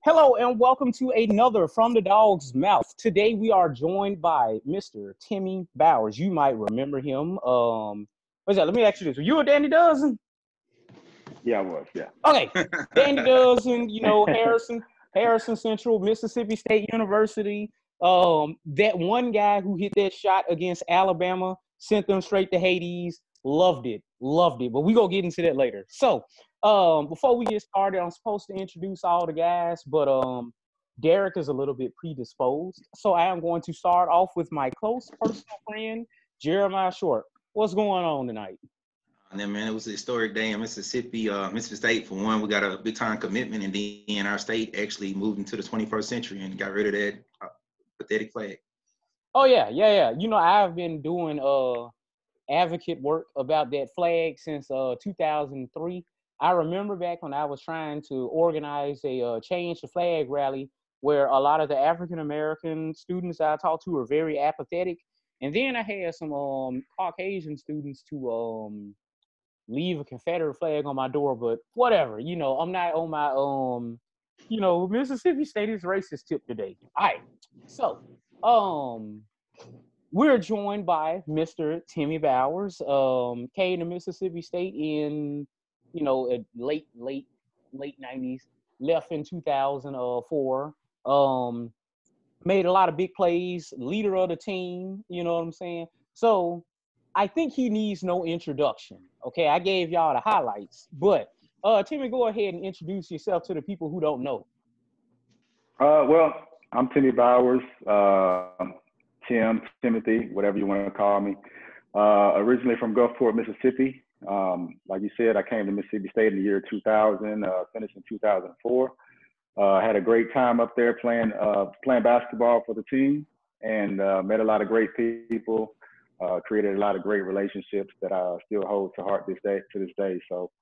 Hello and welcome to another From the Dog's Mouth. Today we are joined by Mr. Timmy Bowers. You might remember him. What's that? Let me ask you this. Were you a Danny Dozen? Yeah, I was, yeah. Okay. Danny Dozen, Harrison Central, Mississippi State University. That one guy who hit that shot against Alabama, sent them straight to Hades. Loved it. But we gonna get into that later. So before we get started, I'm supposed to introduce all the guys, but Derek is a little bit predisposed. So I am going to start off with my close personal friend, Jeremiah Short. What's going on tonight? And then, man, it was a historic day in Mississippi. Mississippi State, for one, we got a big time commitment, and then our state actually moved into the 21st century and got rid of that pathetic flag. Oh yeah. You know, I've been doing advocate work about that flag since 2003. I remember back when I was trying to organize a change the flag rally where a lot of the African American students I talked to were very apathetic, and then I had some Caucasian students to leave a Confederate flag on my door. But whatever, you know, I'm not on my Mississippi State is racist tip today. All right, so we're joined by Mr. Timmy Bowers. Came to Mississippi State in, late 90s. Left in 2004. Made a lot of big plays. Leader of the team. You know what I'm saying? So I think he needs no introduction. Okay, I gave y'all the highlights, but Timmy, go ahead and introduce yourself to the people who don't know. Well, I'm Timmy Bowers. Timothy, whatever you want to call me. Originally from Gulfport, Mississippi. Like you said, I came to Mississippi State in the year 2000, finished in 2004. Had a great time up there playing basketball for the team, and met a lot of great people. Created a lot of great relationships that I still hold to heart to this day. So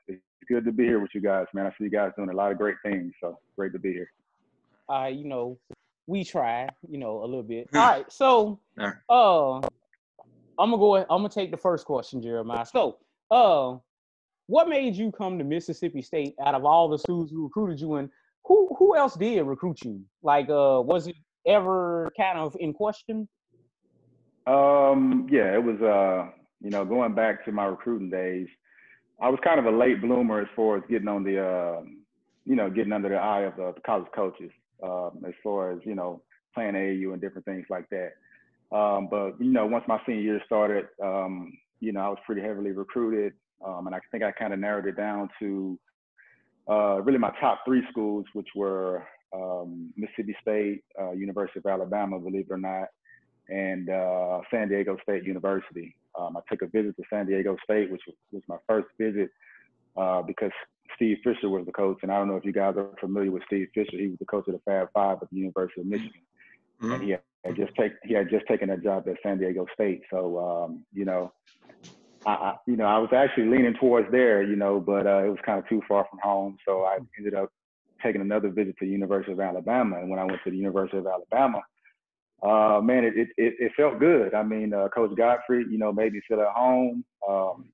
it's good to be here with you guys, man. I see you guys doing a lot of great things. So great to be here. We try, a little bit. All right, so I'm gonna take the first question, Jeremiah. So, what made you come to Mississippi State out of all the schools who recruited you, and who else did recruit you? Like, was it ever kind of in question? Yeah, it was. Going back to my recruiting days, I was kind of a late bloomer as far as getting on the, getting under the eye of the college coaches. As far as, playing AAU and different things like that. But, once my senior year started, I was pretty heavily recruited. And I think I kind of narrowed it down to really my top three schools, which were Mississippi State, University of Alabama, believe it or not, and San Diego State University. I took a visit to San Diego State, which was my first visit because Steve Fisher was the coach, and I don't know if you guys are familiar with Steve Fisher. He was the coach of the Fab Five at the University of Michigan, and he had just taken that job at San Diego State. So, I was actually leaning towards there, but it was kind of too far from home. So I ended up taking another visit to the University of Alabama, and when I went to the University of Alabama, man, it felt good. I mean, Coach Godfrey, made me feel at home.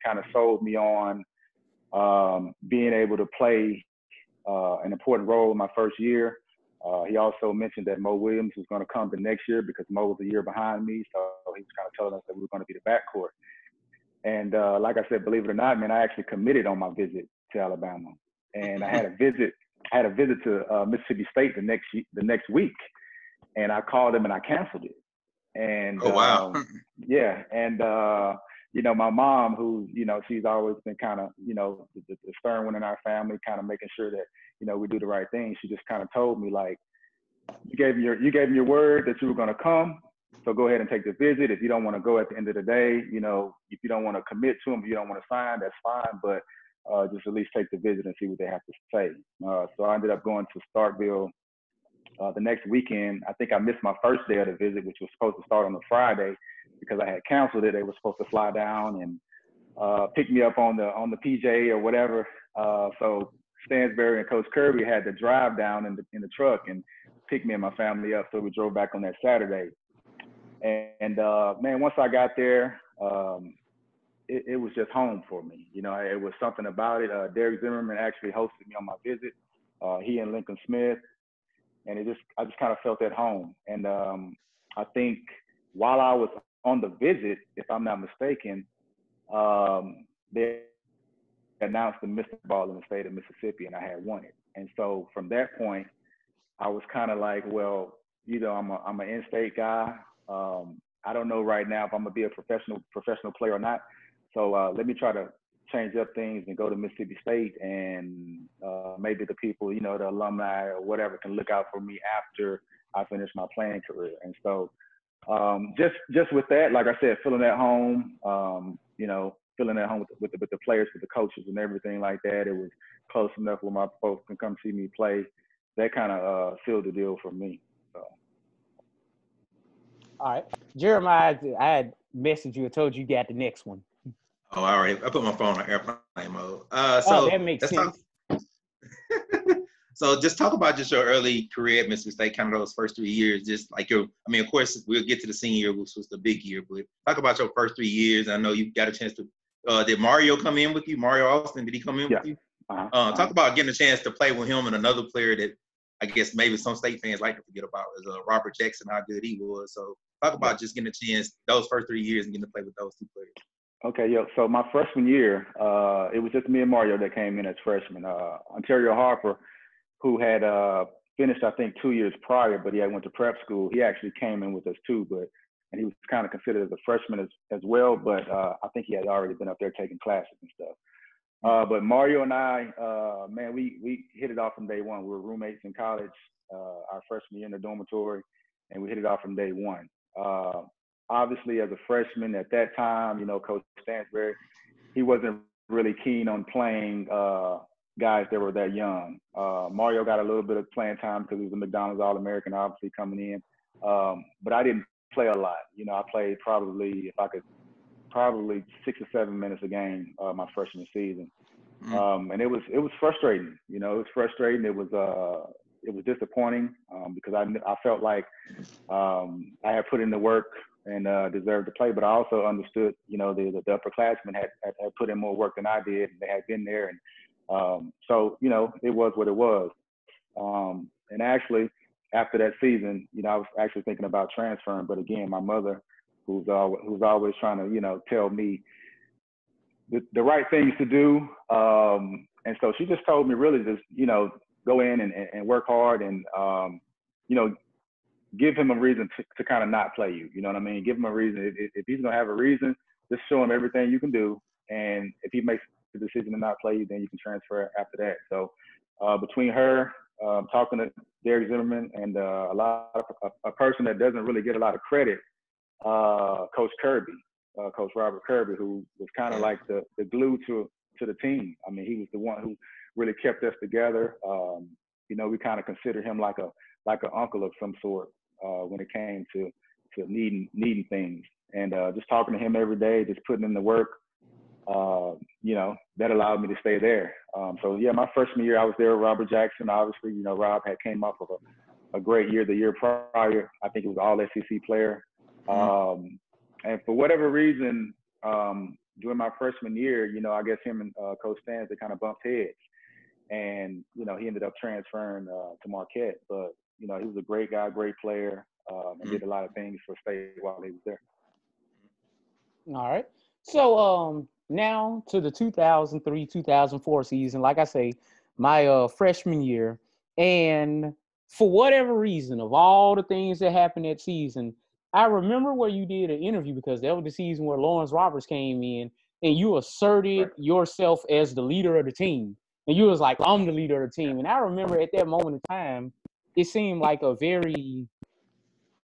Kind of sold me on being able to play an important role in my first year. He also mentioned that Mo Williams was going to come the next year because Mo was a year behind me. So he was kind of telling us that we were going to be the backcourt. And like I said, believe it or not, man, I actually committed on my visit to Alabama. And I had a visit to Mississippi State the next week. And I called him and I canceled it. And oh, wow. Yeah. And my mom, who, she's always been kind of, the stern one in our family, kind of making sure that, we do the right thing. She just kind of told me, like, you gave me your word that you were going to come. So go ahead and take the visit. If you don't want to go at the end of the day, if you don't want to commit to them, if you don't want to sign, that's fine. But just at least take the visit and see what they have to say. So I ended up going to Starkville the next weekend. I think I missed my first day of the visit, which was supposed to start on the Friday because I had canceled it. They were supposed to fly down and pick me up on the PJ or whatever. So Stansbury and Coach Kirby had to drive down in the truck and pick me and my family up. So we drove back on that Saturday. And man, once I got there, it was just home for me. It was something about it. Derek Zimmerman actually hosted me on my visit. he and Lincoln Smith, and I just kind of felt at home. And I think while I was on the visit, if I'm not mistaken, they announced the Mr. Ball in the state of Mississippi, and I had won it. And so from that point, I was kind of like, well, I'm an in-state guy. I don't know right now if I'm gonna be a professional player or not. So let me try to change up things and go to Mississippi State, and maybe the people, the alumni or whatever, can look out for me after I finish my playing career. And so just with that, like I said, feeling at home, feeling at home with the players, with the coaches and everything like that. It was close enough where my folks can come see me play. That kind of sealed the deal for me. So. All right, Jeremiah, I had messaged you and told you got the next one. Oh, all right. I put my phone on airplane mode. That makes sense. So just talk about just your early career at Mississippi State, kind of those first 3 years. Just like of course, we'll get to the senior year, which was the big year, but talk about your first 3 years. I know you got a chance to, did Mario come in with you? Mario Austin, did he come in with you? Talk about getting a chance to play with him and another player that I guess maybe some state fans like to forget about is Robert Jackson, how good he was. So talk about just getting a chance those first 3 years and getting to play with those two players. Okay, so my freshman year, it was just me and Mario that came in as freshmen. Ontario Harper, who had finished, I think, 2 years prior, but he had went to prep school. He actually came in with us too, and he was kind of considered as a freshman as well, but I think he had already been up there taking classes and stuff. But Mario and I, man, we hit it off from day one. We were roommates in college, our freshman year in the dormitory, and we hit it off from day one. Obviously, as a freshman at that time, Coach Stansbury, he wasn't really keen on playing guys that were that young. Mario got a little bit of playing time because he was a McDonald's All-American, obviously, coming in. But I didn't play a lot. I played probably 6 or 7 minutes a game my freshman season. And it was frustrating. It was frustrating. It was disappointing because I felt like I had put in the work and deserved to play, but I also understood, the upperclassmen had put in more work than I did, and they had been there, and so it was what it was. And actually, after that season, I was actually thinking about transferring, but again, my mother, who's always trying to tell me the right things to do, and so she just told me really just go in and work hard and give him a reason to kind of not play you. You know what I mean? Give him a reason. If he's going to have a reason, just show him everything you can do. And if he makes the decision to not play you, then you can transfer after that. So between her, talking to Derek Zimmerman, and a person that doesn't really get a lot of credit, Coach Kirby, Coach Robert Kirby, who was kind of like the glue to the team. I mean, he was the one who really kept us together. We kind of consider him like an uncle of some sort when it came to needing things, and just talking to him every day, just putting in the work, that allowed me to stay there. So yeah, my freshman year I was there with Robert Jackson. Obviously, Rob had came off of a great year the year prior. I think it was all SEC player. And for whatever reason, during my freshman year, I guess him and Coach Stans, they kind of bumped heads. And, he ended up transferring to Marquette. But, he was a great guy, great player, and did a lot of things for State while he was there. All right. So now to the 2003-2004 season, like I say, my freshman year. And for whatever reason, of all the things that happened that season, I remember where you did an interview, because that was the season where Lawrence Roberts came in, and you asserted yourself as the leader of the team. And you was like, I'm the leader of the team. And I remember at that moment in time, it seemed like a very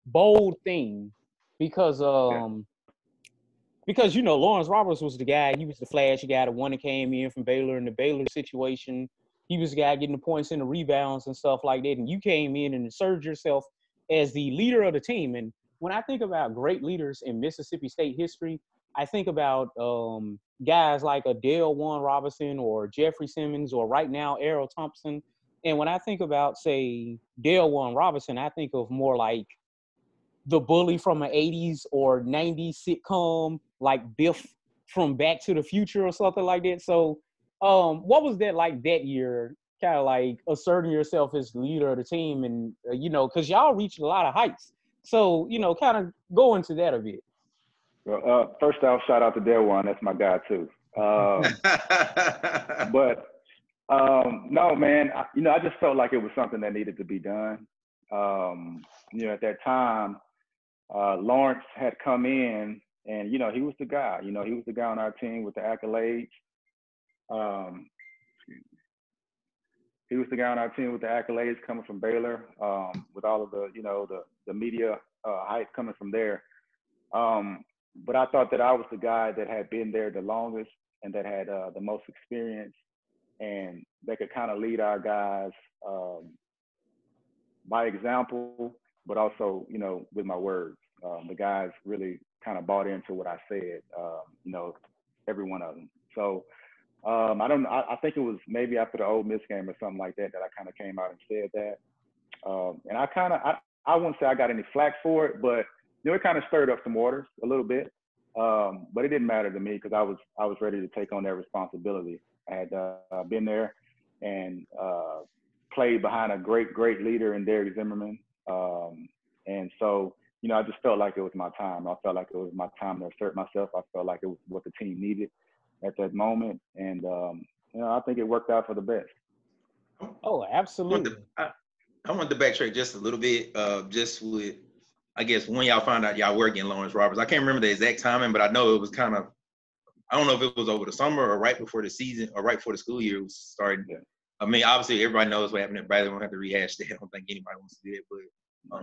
bold thing because Lawrence Roberts was the guy. He was the flashy guy, the one that came in from Baylor in the Baylor situation. He was the guy getting the points and the rebounds and stuff like that. And you came in and inserted yourself as the leader of the team. And when I think about great leaders in Mississippi State history, I think about guys like Dale Warren Robinson or Jeffrey Simmons or right now Errol Thompson. And when I think about, say, Dale Warren Robinson, I think of more like the bully from an 80s or 90s sitcom, like Biff from Back to the Future or something like that. So what was that like that year, kind of like asserting yourself as the leader of the team, and because y'all reached a lot of heights. So kind of go into that a bit. Well, first off, shout out to Delwan. That's my guy too. But no, man. I just felt like it was something that needed to be done. At that time, Lawrence had come in, and he was the guy. He was the guy on our team with the accolades. He was the guy on our team with the accolades coming from Baylor, with all of the media hype coming from there. But I thought that I was the guy that had been there the longest and that had the most experience, and that could kind of lead our guys by example, but also, with my words. The guys really kind of bought into what I said, every one of them. So I think it was maybe after the Ole Miss game or something like that I kind of came out and said that. And I wouldn't say I got any flack for it, but it kind of stirred up some waters a little bit. But it didn't matter to me because I was ready to take on that responsibility. I had been there and played behind a great leader in Derek Zimmerman. And so, I just felt like it was my time. I felt like it was my time to assert myself. I felt like it was what the team needed at that moment. And, I think it worked out for the best. Oh, absolutely. I want to backtrack just a little bit, just with, I guess, when y'all found out y'all were getting Lawrence Roberts. I can't remember the exact timing, but I know it was kind of, I don't know if it was over the summer or right before the season or right before the school year was starting. Yeah. I mean, obviously, everybody knows what happened at Bradley. We don't have to rehash that. I don't think anybody wants to do it, but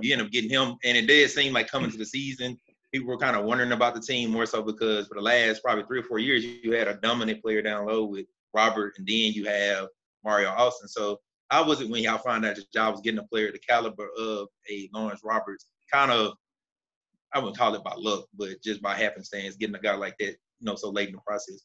you end up getting him. And it did seem like coming to the season, people were kind of wondering about the team more so because for the last probably 3 or 4 years, you had a dominant player down low with Robert, and then you have Mario Austin. So how was it when y'all found out that y'all was getting a player the caliber of a Lawrence Roberts, kind of, I wouldn't call it by luck, but just by happenstance, getting a guy like that, so late in the process?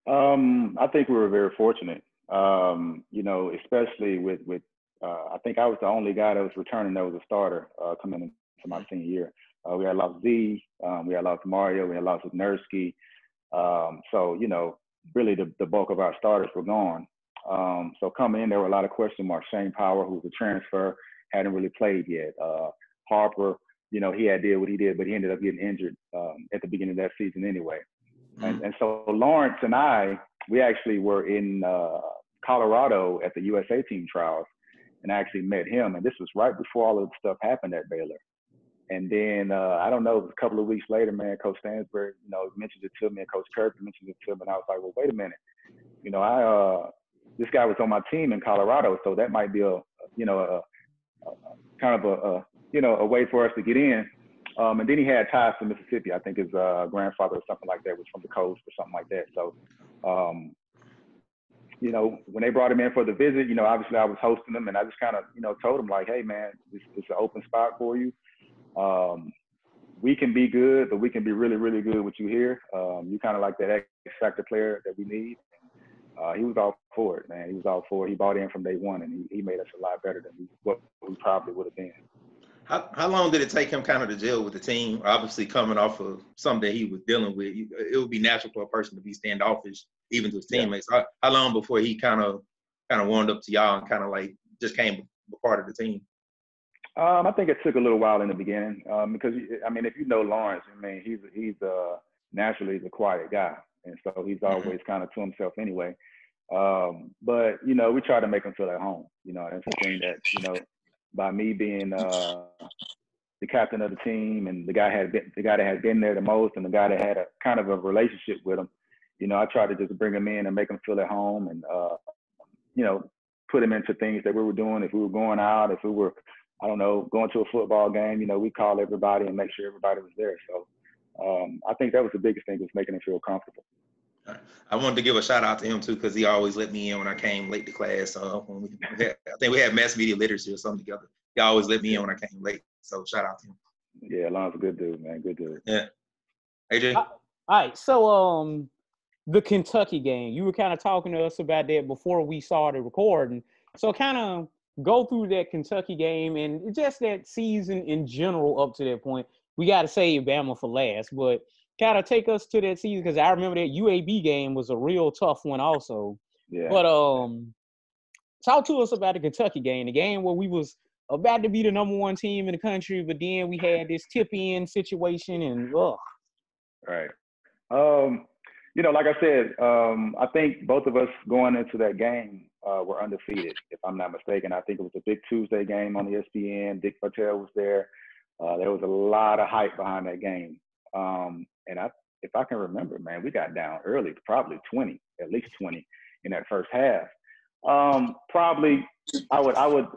I think we were very fortunate, especially with I think I was the only guy that was returning that was a starter coming into my senior year. We had lost Z, we had lost Mario, we had lost Nursky. So, really the bulk of our starters were gone. So coming in, there were a lot of question marks. Shane Power, who was a transfer, hadn't really played yet. Harper, he had did what he did, but he ended up getting injured at the beginning of that season anyway. And so Lawrence and I, we actually were in Colorado at the USA team trials, and I actually met him. And this was right before all of the stuff happened at Baylor. And then I don't know, it was a couple of weeks later, man, Coach Stansbury, mentioned it to me, and Coach Kirk mentioned it to me, and I was like, well, wait a minute, this guy was on my team in Colorado, so that might be a way for us to get in. And then he had ties to Mississippi. I think his grandfather or something like that was from the coast or something like that. So, when they brought him in for the visit, obviously I was hosting them, and I just kind of, told him like, hey, man, it's an open spot for you. We can be good, but we can be really, really good with you here. You kind of like that X-factor player that we need. He was all for it, man. He was all for it. He bought in from day one, and he made us a lot better than what we probably would have been. How long did it take him kind of to gel with the team? Obviously, coming off of something that he was dealing with, it would be natural for a person to be standoffish, even to his teammates. Yeah. How long before he kind of warmed up to y'all and kind of like just came a part of the team? I think it took a little while in the beginning because, if you know Lawrence, he's naturally the quiet guy. And so he's always kind of to himself anyway. But, we try to make him feel at home. That's the thing that, by me being the captain of the team and the guy that has been there the most and the guy that had a kind of a relationship with him, I try to just bring him in and make him feel at home and, put him into things that we were doing. If we were going out, if we were, I don't know, going to a football game, we call everybody and make sure everybody was there. So I think that was the biggest thing, was making him feel comfortable. I wanted to give a shout out to him too, because he always let me in when I came late to class. When I think we had mass media literacy or something together. He always let me in when I came late. So shout out to him. Yeah, Lon's a good dude, man. Good dude. Yeah. AJ? All right. So the Kentucky game, you were kind of talking to us about that before we started recording. So kind of go through that Kentucky game and just that season in general up to that point. We got to save Bama for last, but kind of take us to that season, because I remember that UAB game was a real tough one also. Yeah. But talk to us about the Kentucky game, the game where we was about to be the number one team in the country, but then we had this tip-in situation, and Right. Like I said, I think both of us going into that game were undefeated, if I'm not mistaken. I think it was a big Tuesday game on ESPN. Dick Vitale was there. There was a lot of hype behind that game. If I can remember, man, we got down early, probably 20, at least 20 in that first half. Probably I would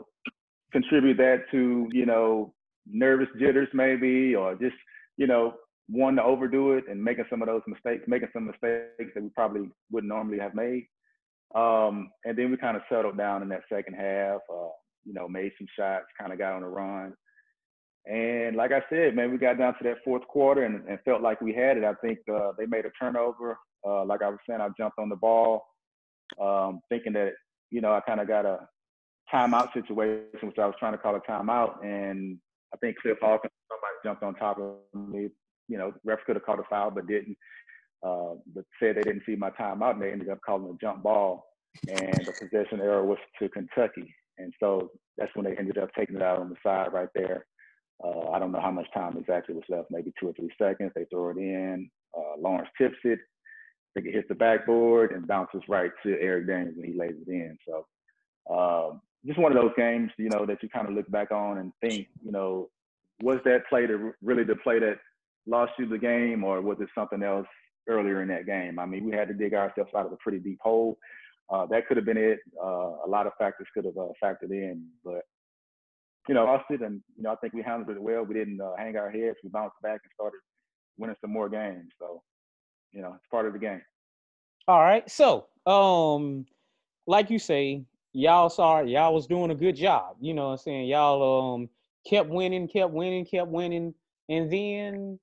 contribute that to, nervous jitters maybe, or just, wanting to overdo it and making some mistakes that we probably wouldn't normally have made. And then we kind of settled down in that second half, made some shots, kind of got on a run. And like I said, man, we got down to that fourth quarter and felt like we had it. I think they made a turnover. Like I was saying, I jumped on the ball, thinking that, I kind of got a timeout situation, which I was trying to call a timeout. And I think Cliff Hawkins, somebody jumped on top of me. Refs could have called a foul, but didn't. But said they didn't see my timeout, and they ended up calling a jump ball. And the possession error was to Kentucky. And so that's when they ended up taking it out on the side right there. I don't know how much time exactly was left, maybe 2 or 3 seconds. They throw it in. Lawrence tips it. I think it hits the backboard and bounces right to Eric Daniels, and he lays it in. So just one of those games, that you kind of look back on and think, was that play really the play that lost you the game, or was it something else earlier in that game? I mean, we had to dig ourselves out of a pretty deep hole. That could have been it. A lot of factors could have factored in, but lost it, and I think we handled it well. We didn't hang our heads. We bounced back and started winning some more games. So, it's part of the game. All right. So, like you say, y'all was doing a good job. You know what I'm saying? Y'all kept winning. And then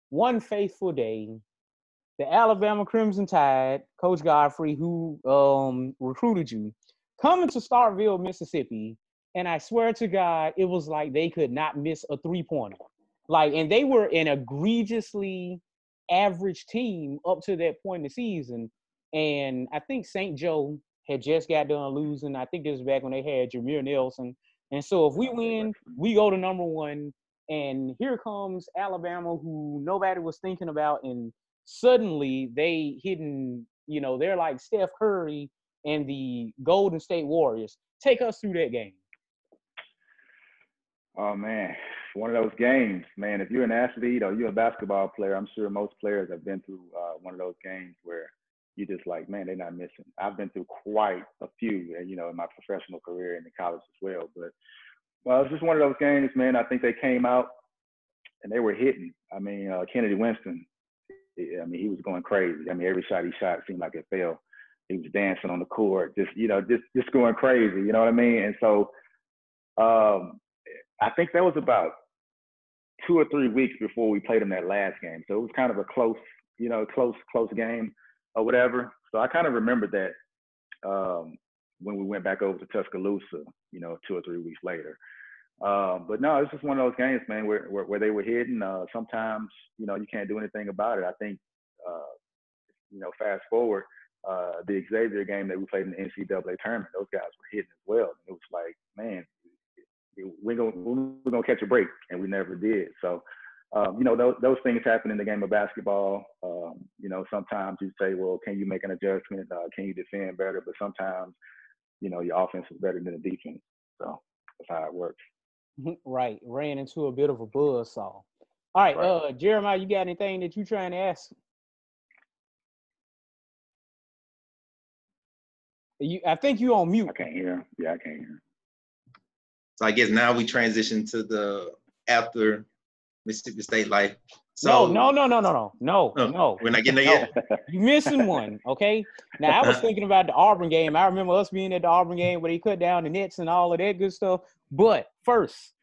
one faithful day, the Alabama Crimson Tide, Coach Godfrey, who recruited you, coming to Starkville, Mississippi. And I swear to God, it was like they could not miss a 3-pointer. And they were an egregiously average team up to that point in the season. And I think St. Joe had just got done losing. I think this was back when they had Jameer Nelson. And so if we win, we go to number 1. And here comes Alabama, who nobody was thinking about. And suddenly they hitting, they're like Steph Curry and the Golden State Warriors. Take us through that game. Oh, man. One of those games, man. If you're an athlete or you're a basketball player, I'm sure most players have been through one of those games where you're just like, man, they're not missing. I've been through quite a few, in my professional career and in college as well. But it's just one of those games, man. I think they came out and they were hitting. I mean, Kennedy Winston, he was going crazy. I mean, every shot he shot seemed like it fell. He was dancing on the court, just going crazy. You know what I mean? And so I think that was about 2 or 3 weeks before we played them that last game. So it was kind of a close game or whatever. So I kind of remembered that when we went back over to Tuscaloosa, 2 or 3 weeks later. But no, it's just one of those games, man, where they were hitting. Sometimes, you can't do anything about it. I think, fast forward, the Xavier game that we played in the NCAA tournament, those guys were hitting as well. And it was like, man, we're gonna catch a break, and we never did. So, those things happen in the game of basketball. Sometimes you say, well, can you make an adjustment? Can you defend better? But sometimes, your offense is better than the defense. So that's how it works. Right. Ran into a bit of a buzzsaw. All right. Jeremiah, you got anything that you trying to ask? I think you on mute. I can't hear. Yeah, I can't hear. So I guess now we transition to the after Mississippi State life. So no. We're not getting there yet. You missing one, okay? Now I was thinking about the Auburn game. I remember us being at the Auburn game where they cut down the nets and all of that good stuff. But first,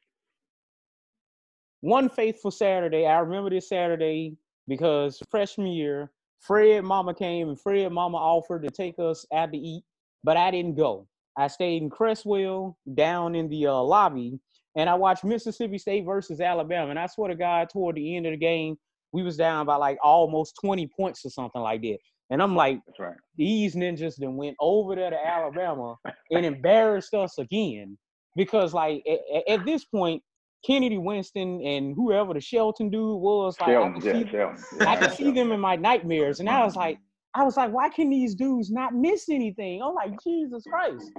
one faithful Saturday. I remember this Saturday because freshman year, Fred Mama came and Fred Mama offered to take us out to eat, but I didn't go. I stayed in Crestwell down in the lobby, and I watched Mississippi State versus Alabama. And I swear to God, toward the end of the game, we was down by like almost 20 points or something like that. And I'm like, That's right. these ninjas then went over there to Alabama and embarrassed us again. Because like at this point, Kennedy Winston and whoever the Shelton dude was, like Shelton. Yeah, I I could know see them Shelton. in my nightmares. And I was like, why can these dudes not miss anything? I'm like, Jesus Christ.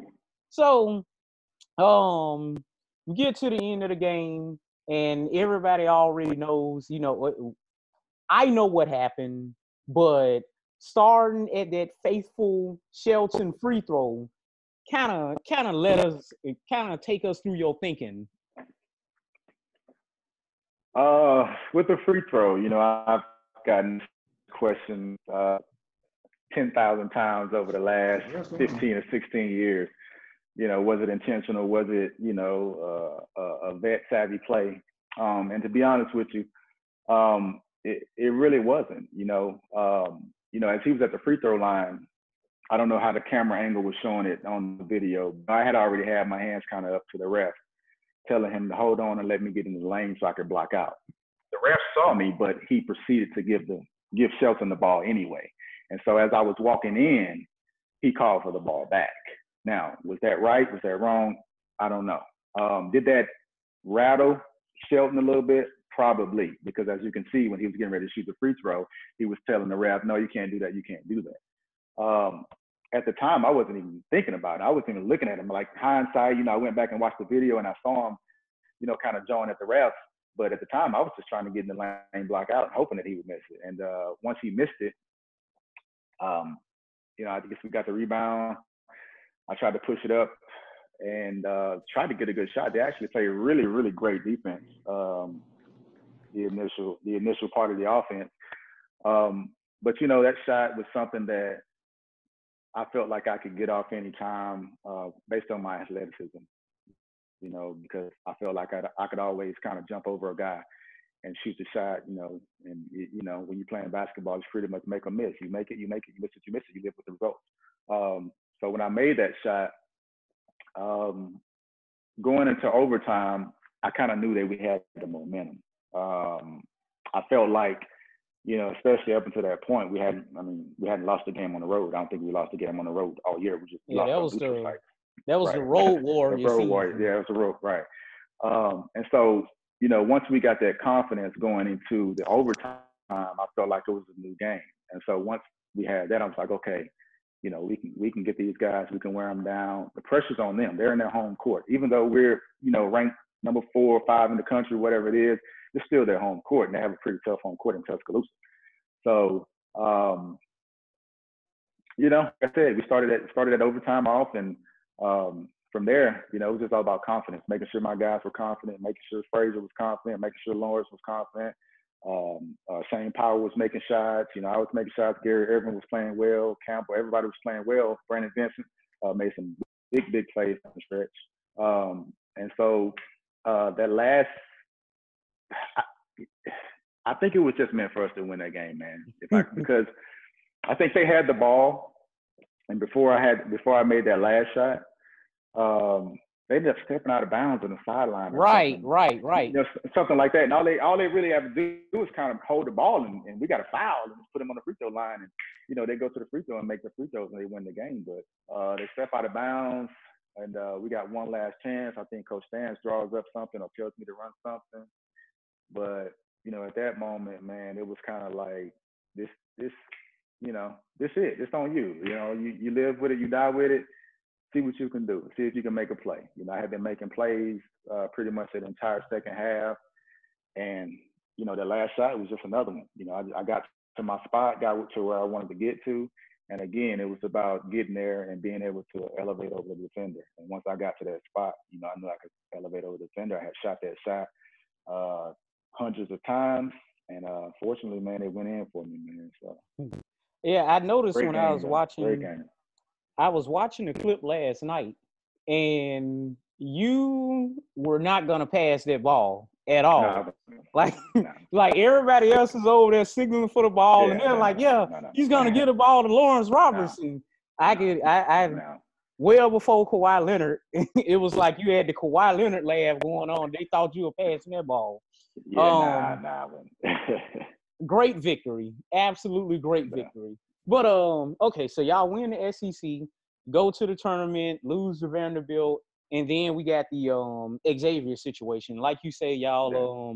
So we get to the end of the game, and everybody already knows, I know what happened, but starting at that faithful Shelton free throw kind of take us through your thinking. With the free throw, I've gotten this question 10,000 times over the last 15 or 16 years. Was it intentional? Was it, a vet savvy play? And to be honest with you, it really wasn't. As he was at the free throw line, I don't know how the camera angle was showing it on the video, but I had already had my hands kind of up to the ref, telling him to hold on and let me get in the lane so I could block out. The ref saw me, but he proceeded to give Shelton the ball anyway. And so as I was walking in, he called for the ball back. Now, was that right? Was that wrong? I don't know. Did that rattle Shelton a little bit? Probably, because as you can see, when he was getting ready to shoot the free throw, he was telling the ref, no, you can't do that. You can't do that. At the time, I wasn't even thinking about it. I wasn't even looking at him. Like hindsight, I went back and watched the video and I saw him, kind of jawing at the ref. But at the time, I was just trying to get in the lane, block out, and hoping that he would miss it. And once he missed it, I guess we got the rebound. I tried to push it up and tried to get a good shot. They actually played really, really great defense. The initial part of the offense. But that shot was something that I felt like I could get off any time based on my athleticism. Because I felt like I could always kind of jump over a guy and shoot the shot. And when you're playing basketball, it's pretty much make or miss. You make it, you miss it, you miss it. You live with the results. So when I made that shot, going into overtime, I kind of knew that we had the momentum. I felt like, especially up until that point, we hadn't lost the game on the road. I don't think we lost the game on the road all year. We just lost that was right. The road warrior. The road warrior. Yeah, it was a road, right. And so, once we got that confidence going into the overtime, I felt like it was a new game. And so once we had that, I was like, okay, we can get these guys, we can wear them down. The pressure's on them. They're in their home court. Even though we're, ranked number 4 or 5 in the country, whatever it is, it's still their home court, and they have a pretty tough home court in Tuscaloosa. So, like I said, we started that overtime off, and from there, it was just all about confidence, making sure my guys were confident, making sure Frazier was confident, making sure Lawrence was confident. Shane Power was making shots. I was making shots. Gary Irvin was playing well. Campbell, everybody was playing well. Brandon Vincent made some big plays on the stretch. And so that last, I think it was just meant for us to win that game, man. Because I think they had the ball, and before I made that last shot, they ended up stepping out of bounds on the sideline. Right. Something like that. And all they really have to do is kind of hold the ball, and we got a foul and just put them on the free throw line, and they go to the free throw and make the free throws and they win the game. But they step out of bounds, and we got one last chance. I think Coach Stans draws up something or tells me to run something. But at that moment, man, it was kind of like this it. It's on you. You live with it, you die with it. See what you can do. See if you can make a play. I had been making plays pretty much the entire second half, and the last shot was just another one. I got to my spot, got to where I wanted to get to, and again, it was about getting there and being able to elevate over the defender. And once I got to that spot, I knew I could elevate over the defender. I had shot that shot hundreds of times, and fortunately, man, it went in for me, man. So yeah, I noticed when I was watching. Great game. I was watching the clip last night, and you were not gonna pass that ball at all. No. Like everybody else is over there signaling for the ball, and they're he's gonna get the ball to Lawrence Robertson. I well before Kawhi Leonard, it was like you had the Kawhi Leonard laugh going on. They thought you were passing that ball. Yeah, Great victory, absolutely great victory. But okay, so y'all win the SEC, go to the tournament, lose to Vanderbilt, and then we got the Xavier situation. Like you say, y'all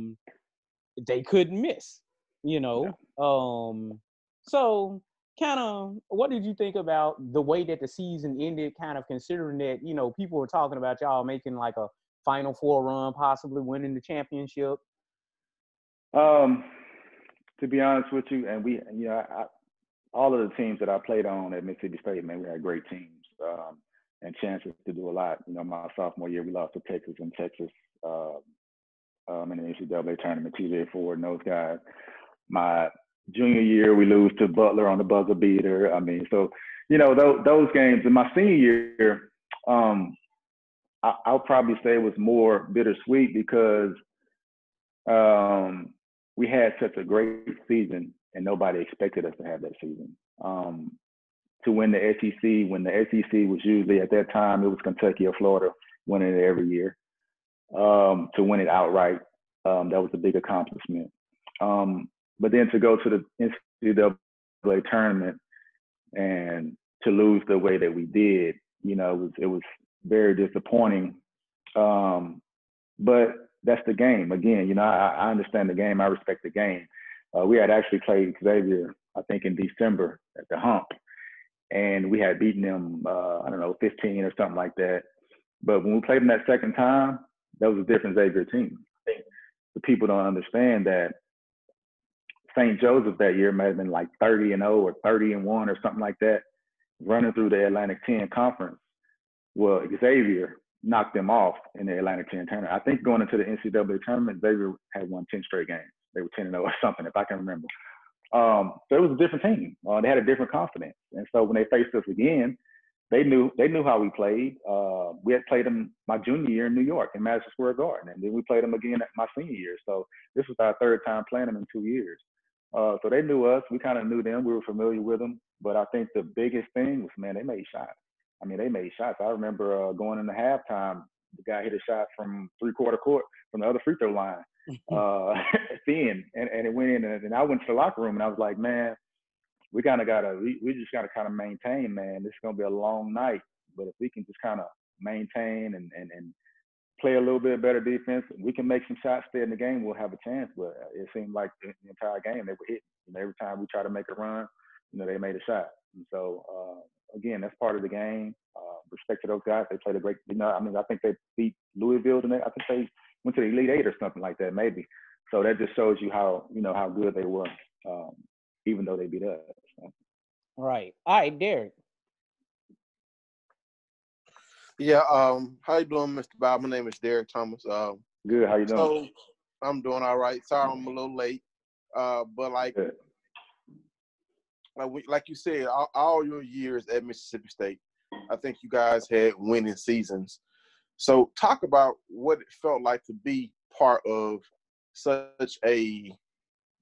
they couldn't miss, you know. So kind of what did you think about the way that the season ended, kind of considering that, you know, people were talking about y'all making like a Final Four run, possibly winning the championship? To be honest with you, and we, you know, all of the teams that I played on at Mississippi State, man, we had great teams and chances to do a lot. You know, my sophomore year, we lost to Texas in Texas in the NCAA tournament, TJ Ford and those guys. My junior year, we lose to Butler on the buzzer beater. I mean, so, you know, those games. In my senior year, I'll probably say it was more bittersweet because we had such a great season and nobody expected us to have that season. To win the SEC, when the SEC was usually at that time, it was Kentucky or Florida winning it every year. To win it outright, that was a big accomplishment. But then to go to the NCAA tournament and to lose the way that we did, you know, it was very disappointing. But that's the game. Again, you know, I understand the game. I respect the game. We had actually played Xavier, I think, in December at the Hump. And we had beaten them, 15 or something like that. But when we played them that second time, that was a different Xavier team. I think the people don't understand that St. Joseph that year might have been like 30-0 or 30-1 or something like that, running through the Atlantic 10 conference. Well, Xavier knocked them off in the Atlantic 10 tournament. I think going into the NCAA tournament, Xavier had won 10 straight games. They were 10-0 or something, if I can remember. So it was a different team. They had a different confidence. And so when they faced us again, they knew how we played. We had played them my junior year in New York in Madison Square Garden. And then we played them again at my senior year. So this was our third time playing them in 2 years. So they knew us. We kind of knew them. We were familiar with them. But I think the biggest thing was, man, they made shots. I mean, they made shots. I remember going into halftime, the guy hit a shot from three-quarter court from the other free throw line. Thin, and it went in, and I went to the locker room, and I was like, man, we just gotta kind of maintain, man. This is gonna be a long night, but if we can just kind of maintain and play a little bit better defense, we can make some shots, stay in the game, we'll have a chance. But it seemed like the entire game they were hitting. You know, every time we try to make a run, you know, they made a shot. And so again, that's part of the game. Respect to those guys. They played a great. You know, I mean, I think they beat Louisville, and I think they went to the Elite Eight or something like that, maybe. So that just shows you how good they were, even though they beat us. So. Right. All right, Derek. Yeah. How you doing, Mr. Bob? My name is Derek Thomas. Good. How you doing? So I'm doing all right. Sorry, I'm a little late. But like you said, all your years at Mississippi State, I think you guys had winning seasons. So talk about what it felt like to be part of such a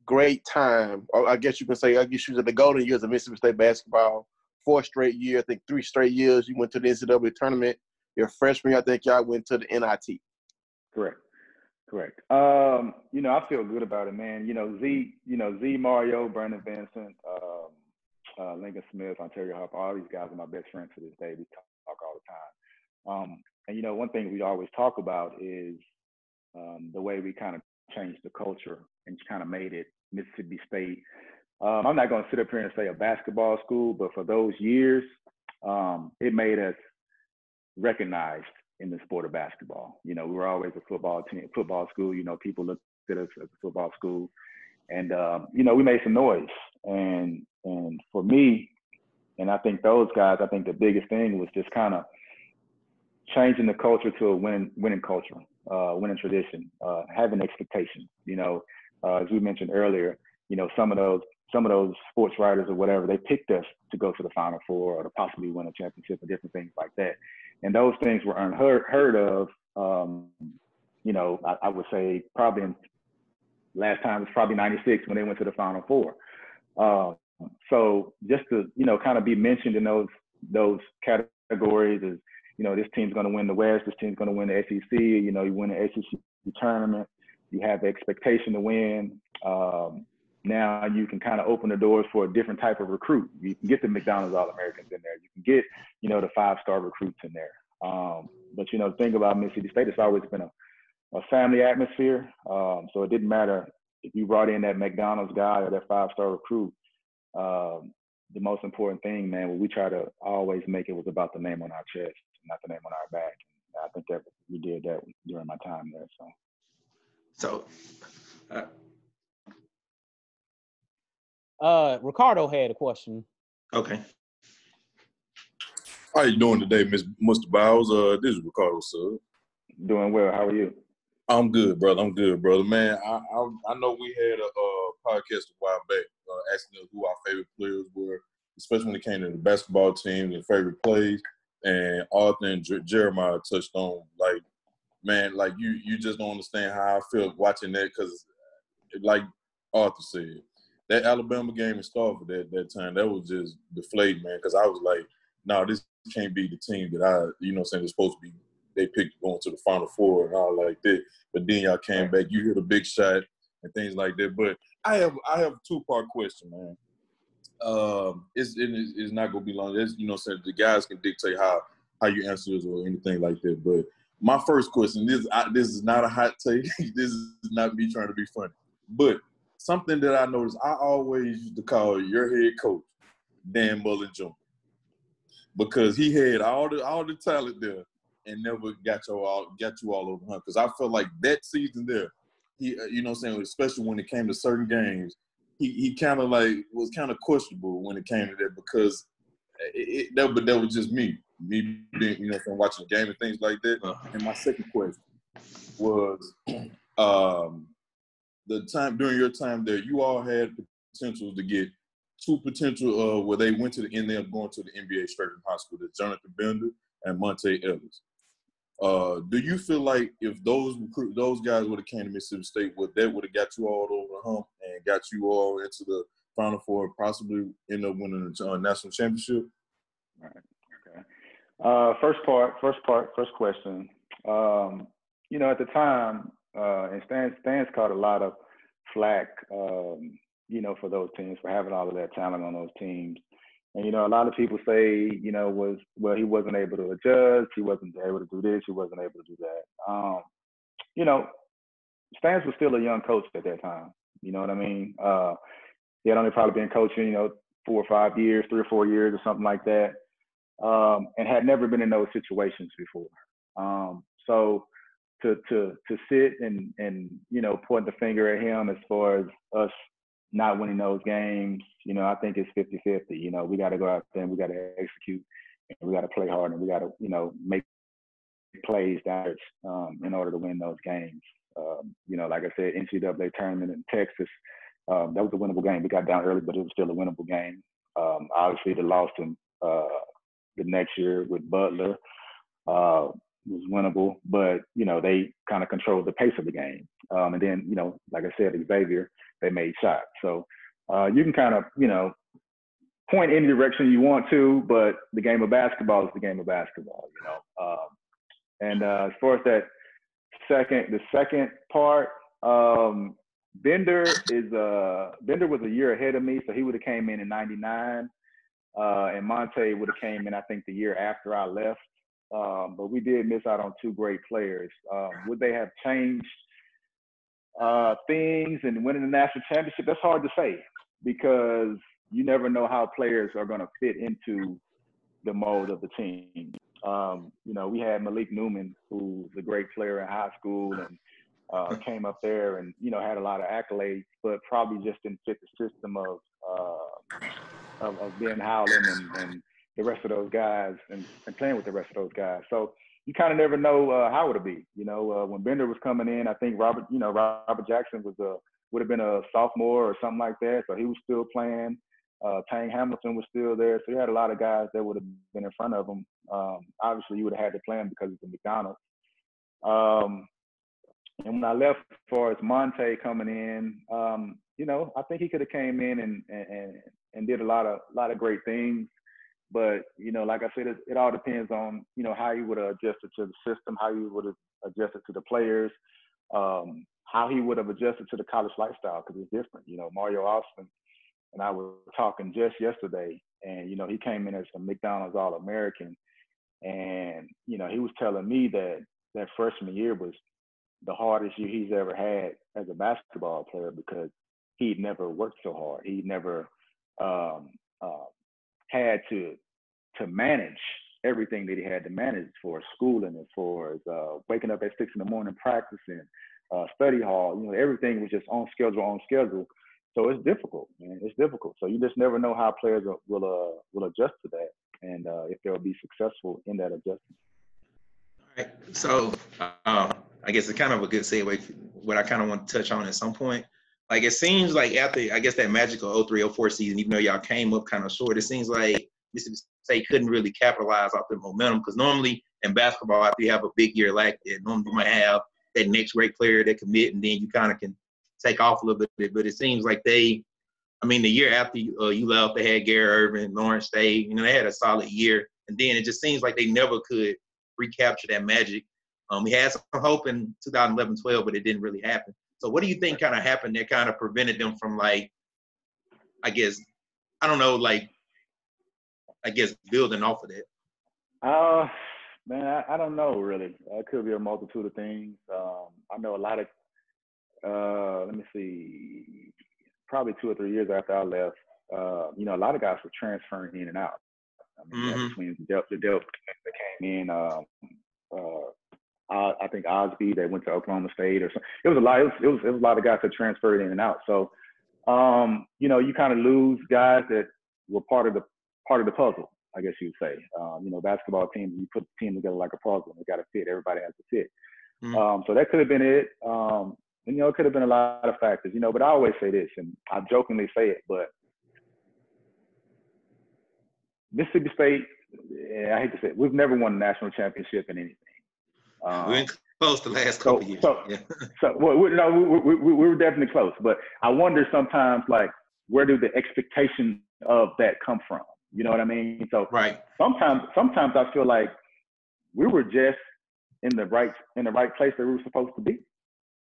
great time. Or I guess you can say, you were the golden years of Mississippi State basketball. 4 straight years, I think 3 straight years you went to the NCAA tournament. Your freshman year, I think y'all went to the NIT. Correct. You know, I feel good about it, man. You know, Z Mario, Brandon Vincent, Lincoln Smith, Ontario Harper, all these guys are my best friends to this day. We talk all the time. And, you know, one thing we always talk about is the way we kind of changed the culture and kind of made it Mississippi State. I'm not going to sit up here and say a basketball school, but for those years, it made us recognized in the sport of basketball. You know, we were always a football school. You know, people looked at us as a football school. And, you know, we made some noise. And for me, and I think those guys, I think the biggest thing was just kind of changing the culture to a winning culture, winning tradition, having expectations. You know, as we mentioned earlier, you know, some of those sports writers or whatever, they picked us to go to the Final Four or to possibly win a championship or different things like that. And those things were unheard of. You know, I would say probably last time was probably 96 when they went to the Final Four. So just to, you know, kind of be mentioned in those categories is, you know, this team's going to win the West, this team's going to win the SEC, you know, you win the SEC tournament, you have the expectation to win. now you can kind of open the doors for a different type of recruit. You can get the McDonald's All-Americans in there. You can get, the 5-star recruits in there. But, the thing about Mississippi State, it's always been a family atmosphere. So it didn't matter if you brought in that McDonald's guy or that 5-star recruit. The most important thing, man, what we try to always make it was about the name on our chest, not the name on our back. And I think that we did that during my time there. So Ricardo had a question. okay. How you doing today, Mr. Bowers? This is Ricardo, sir. Doing well. How are you? I'm good, brother. Man, I know we had a podcast a while back asking us who our favorite players were, especially when it came to the basketball team and favorite plays. And Arthur and Jeremiah touched on, you just don't understand how I feel watching that because, like Arthur said, that Alabama game in Starford that time, that was just deflating, man, because I was like, no, this can't be the team that they're supposed to be. They picked going to the Final Four and all like that. But then y'all came back. You hit a big shot and things like that. But I have a 2-part question, man. It's not gonna be long. The guys can dictate how you answer this or anything like that. But my first question, this is not a hot take. This is not me trying to be funny. But something that I noticed, I always used to call your head coach Dan Mullen Jr. because he had all the talent there and never got you all over him. Because I felt like that season there, he, especially when it came to certain games, he kind of was kind of questionable when it came to that because that was just me being, from watching the game and things like that. And my second question was the time during your time there, you all had potential to get 2 potential where they went to the end up going to the NBA straight from high school. That's Jonathan Bender and Monte Ellis. Do you feel like if those guys would have came to Mississippi State, would have got you all over the hump and got you all into the Final Four, possibly end up winning the national championship? All right. Okay. First question. At the time, and Stan's caught a lot of flack, for those teams for having all of that talent on those teams. And, a lot of people say, he wasn't able to adjust. He wasn't able to do this. He wasn't able to do that. Stans was still a young coach at that time. You know what I mean? He had only probably been coaching, 4 or 5 years, 3 or 4 years or something like that. And had never been in those situations before. So to sit and point the finger at him as far as us not winning those games, I think it's 50-50. We got to go out there and we got to execute and we got to play hard and we got to, make plays down in order to win those games. Like I said, NCAA tournament in Texas, that was a winnable game. We got down early, but it was still a winnable game. Obviously, the loss to the next year with Butler was winnable, but they kind of controlled the pace of the game. And then like I said, Xavier, they made shots. So you can kind of point any direction you want to, but the game of basketball is the game of basketball. And as far as the second part, Bender was a year ahead of me, so he would have came in '99, and Monte would have came in I think the year after I left. But we did miss out on 2 great players. Would they have changed things and winning the national championship? That's hard to say because you never know how players are going to fit into the mold of the team. We had Malik Newman, who's a great player in high school and came up there and, had a lot of accolades, but probably just didn't fit the system of Ben Howland and the rest of those guys and playing with the rest of those guys. So you kind of never know how it'll be. When Bender was coming in, I think Robert Jackson would have been a sophomore or something like that. So he was still playing. Tang Hamilton was still there. So you had a lot of guys that would have been in front of him. Obviously, you would have had to play him because of the McDonald's. And when I left, as far as Monte coming in, I think he could have came in and did a lot of great things. But, like I said, it all depends on, how you would have adjusted to the system, how you would have adjusted to the players, how he would have adjusted to the college lifestyle, because it's different. You know, Mario Austin and I were talking just yesterday, and you know, he came in as a McDonald's All-American, and you know, he was telling me that that freshman year was the hardest year he's ever had as a basketball player, because he'd never worked so hard. He'd never had to manage everything that he had to manage for schooling, as far as waking up at 6 a.m. practicing, study hall. You know, everything was just on schedule. So it's difficult, man. It's difficult. So you just never know how players will adjust to that, and if they'll be successful in that adjustment. All right. So I guess it's kind of a good segue. What I kind of want to touch on at some point. Like, it seems like after, I guess, that magical 03-04 season, even though y'all came up kind of short, it seems like Mississippi State couldn't really capitalize off the momentum, because normally in basketball, after you have a big year like that, normally you might have that next great player that commit, and then you kind of can take off a little bit. But it seems like the year after you left, they had Gary Irvin, Lawrence State. You know, they had a solid year, and then it just seems like they never could recapture that magic. We had some hope in 2011-12, but it didn't really happen. So what do you think kind of happened that kind of prevented them from, like, I guess, I don't know, like, I guess building off of that? Man, I don't know, really. It could be a multitude of things. I know a lot of, let me see, probably 2 or 3 years after I left, you know, a lot of guys were transferring in and out. I mean, between the depth that came in, I think Osby, that went to Oklahoma State or something. It was a lot. It was a lot of guys that transferred in and out. So, you know, you kind of lose guys that were part of the puzzle, I guess you'd say. You know, basketball teams, you put the team together like a puzzle. They got to fit. Everybody has to fit. So that could have been it. And, you know, it could have been a lot of factors. You know, but I always say this, and I jokingly say it, but Mississippi State, I hate to say it, we've never won a national championship in anything. We're close the last couple years. So we were definitely close. But I wonder sometimes, like, where do the expectations of that come from? You know what I mean? So sometimes I feel like we were just in the right place that we were supposed to be.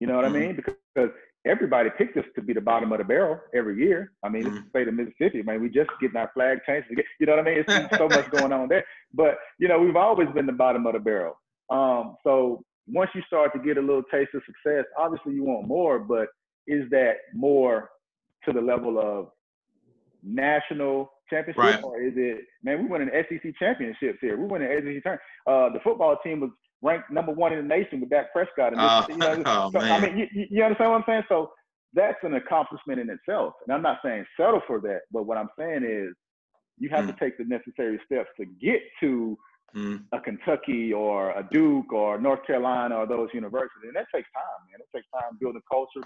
You know what I mean? Because everybody picked us to be the bottom of the barrel every year. I mean, it's the state of Mississippi, man. We just getting our flag changed. You know what I mean? It's so much going on there. But, you know, we've always been the bottom of the barrel. So once you start to get a little taste of success, obviously you want more, but is that more to the level of national championship, or is it, man, we winning SEC championships here. We winning SEC tournament. The football team was ranked #1 in the nation with Dak Prescott. And you know, so, I mean, you understand what I'm saying? So that's an accomplishment in itself. And I'm not saying settle for that, but what I'm saying is you have to take the necessary steps to get to a Kentucky or a Duke or North Carolina or those universities. And that takes time, man. It takes time building culture,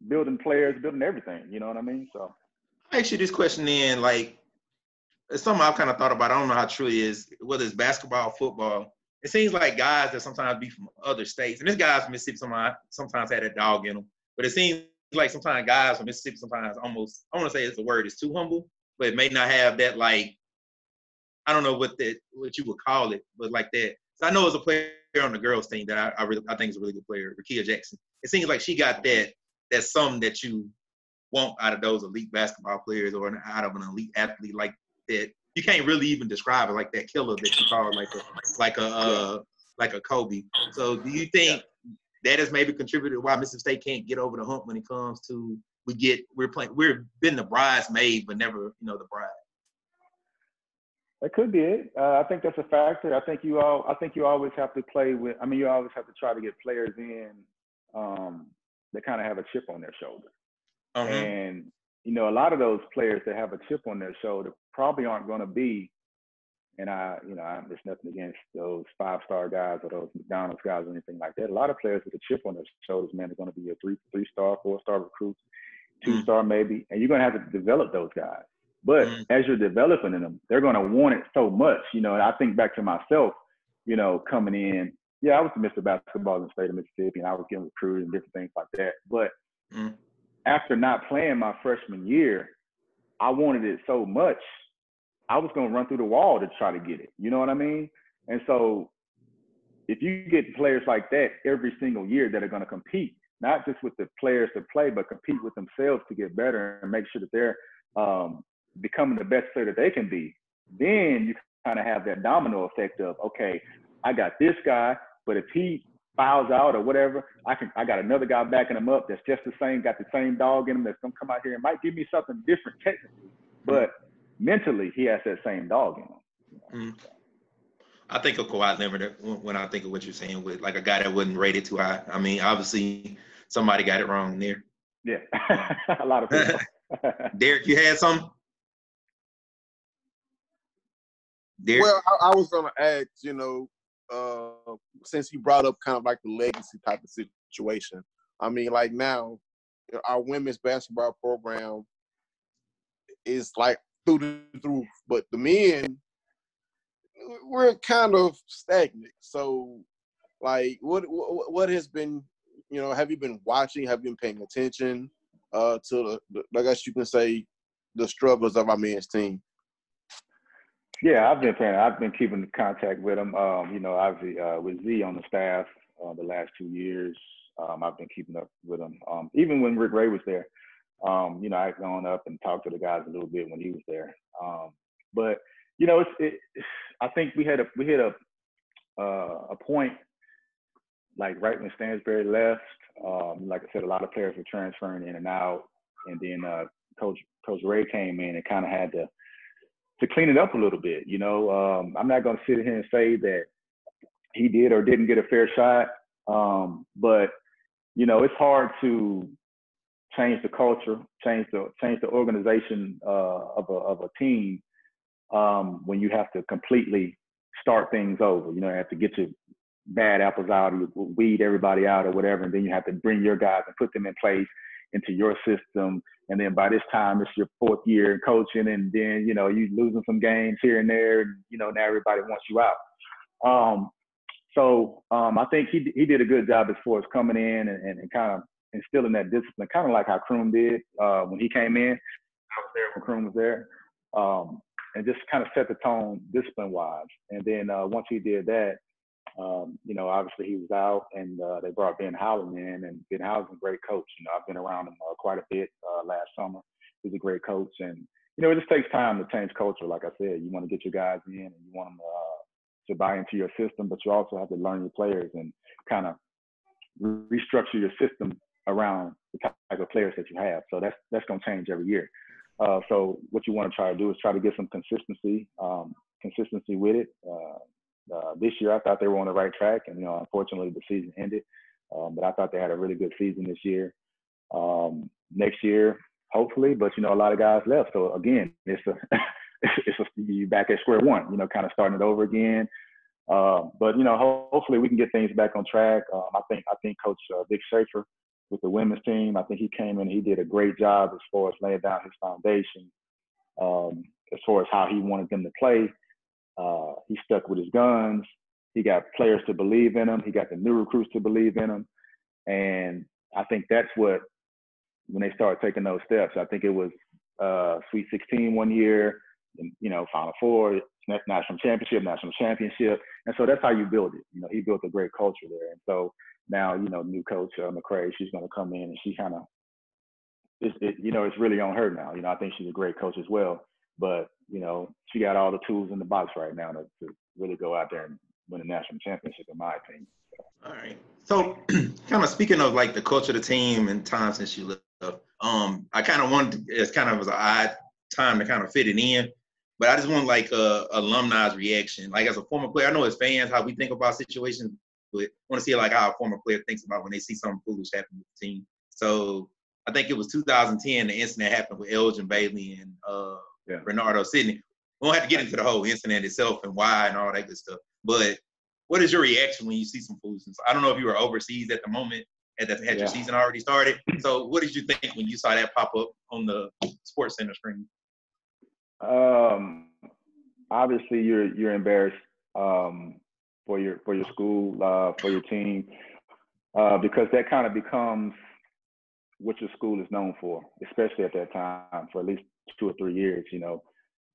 building players, building everything. You know what I mean? So I ask you this question then, like, it's something I've kind of thought about. I don't know how true it is, whether it's basketball, football. It seems like guys that sometimes be from other states, and this guys from Mississippi sometimes had a dog in them, but it seems like sometimes guys from Mississippi sometimes almost, I want to say it's the word, is too humble, but it may not have that, like, I don't know what you would call it, but like that. So I know as a player on the girls team that I think is a really good player, Rakia Jackson. It seems like she got that's something that you want out of those elite basketball players or out of an elite athlete like that. You can't really even describe it, like that killer that you call like a Kobe. So do you think that has maybe contributed to why Mississippi State can't get over the hump when it comes to we're been the bridesmaid but never, you know, the bride? That could be it. I think that's a factor. I think you always have to play with. I mean, you always have to try to get players in that kind of have a chip on their shoulder. And you know, a lot of those players that have a chip on their shoulder probably aren't going to be. And there's nothing against those 5-star guys or those McDonald's guys or anything like that. A lot of players with a chip on their shoulders, man, are going to be a 3-star, 4-star recruits, 2-star maybe, and you're going to have to develop those guys. But as you're developing them, they're going to want it so much. You know, and I think back to myself, you know, coming in, I was Mr. Basketball in the state of Mississippi, and I was getting recruited and different things like that. But after not playing my freshman year, I wanted it so much, I was going to run through the wall to try to get it. You know what I mean? And so if you get players like that every single year that are going to compete, not just with the players to play, but compete with themselves to get better and make sure that they're becoming the best player that they can be, then you kind of have that domino effect of, okay, I got this guy, but if he fouls out or whatever, I got another guy backing him up that's just the same, got the same dog in him that's gonna come out here and might give me something different technically, but mentally he has that same dog in him. I think of Kawhi Leonard when I think of what you're saying with like a guy that wasn't rated too high. I mean, obviously somebody got it wrong there. Yeah, a lot of people. Derek, you had something? Derek? Well, I was going to add, since he brought up kind of like the legacy type of situation. I mean, like now, our women's basketball program is like through the roof, but the men, we're kind of stagnant. So, like, what has been, have you been watching? Have you been paying attention to, I guess you can say, the struggles of our men's team? Yeah, I've been keeping in contact with him. Obviously with Z on the staff the last 2 years. I've been keeping up with him. Even when Rick Ray was there, I've gone up and talked to the guys a little bit when he was there. But I think we hit a point like right when Stansbury left. Like I said, a lot of players were transferring in and out, and then Coach Ray came in and kind of had to clean it up a little bit. I'm not going to sit here and say that he did or didn't get a fair shot, but it's hard to change the culture, change the organization of a team when you have to completely start things over. You have to get your bad apples out, or weed everybody out, or whatever, and then you have to bring your guys and put them in place into your system. And then by this time, it's your 4th year in coaching, and then you losing some games here and there, and now everybody wants you out. So I think he did a good job as far as coming in and kind of instilling that discipline, kind of like how Kroom did when he came in. I was there when Kroom was there, and just kind of set the tone discipline-wise. And then once he did that, obviously he was out, and they brought Ben Howland in, and Ben Howland's a great coach. I've been around him quite a bit last summer. He's a great coach, and it just takes time to change culture. Like I said, you want to get your guys in, and you want them to buy into your system, but you also have to learn your players and kind of restructure your system around the type of players that you have. So that's going to change every year. So what you want to try to do is try to get some consistency with it. This year, I thought they were on the right track, and unfortunately, the season ended. But I thought they had a really good season this year. Next year, hopefully, but a lot of guys left. So again, you back at square one. Kind of starting it over again. But hopefully, we can get things back on track. I think Coach Vic Schaefer with the women's team, I think he came in. He did a great job as far as laying down his foundation, as far as how he wanted them to play. He stuck with his guns. He got players to believe in him. He got the new recruits to believe in him. And I think that's what, when they started taking those steps, I think it was Sweet 16 one year, and, Final Four, national championship. And so that's how you build it. He built a great culture there. And so now, new coach, McCray, she's going to come in, and she kind of, it's really on her now. I think she's a great coach as well. But, she got all the tools in the box right now to really go out there and win a national championship, in my opinion. So. All right. So kind of speaking of like the culture of the team and time since you left, I kind of wanted to, it's kind of was an odd time to kind of fit it in, but I just want like alumni's reaction. Like as a former player, I know as fans how we think about situations, but I want to see like how a former player thinks about when they see something foolish happen with the team. So I think it was 2010, the incident happened with Elgin Bailey and Bernardo Sidney. We won't have to get into the whole incident itself and why and all that good stuff. But what is your reaction when you see some foolishness? I don't know if you were overseas at the moment, had your season already started. So what did you think when you saw that pop up on the Sports Center screen? Obviously, you're embarrassed for your school, for your team, because that kind of becomes what your school is known for, especially at that time, for at least 2 or 3 years.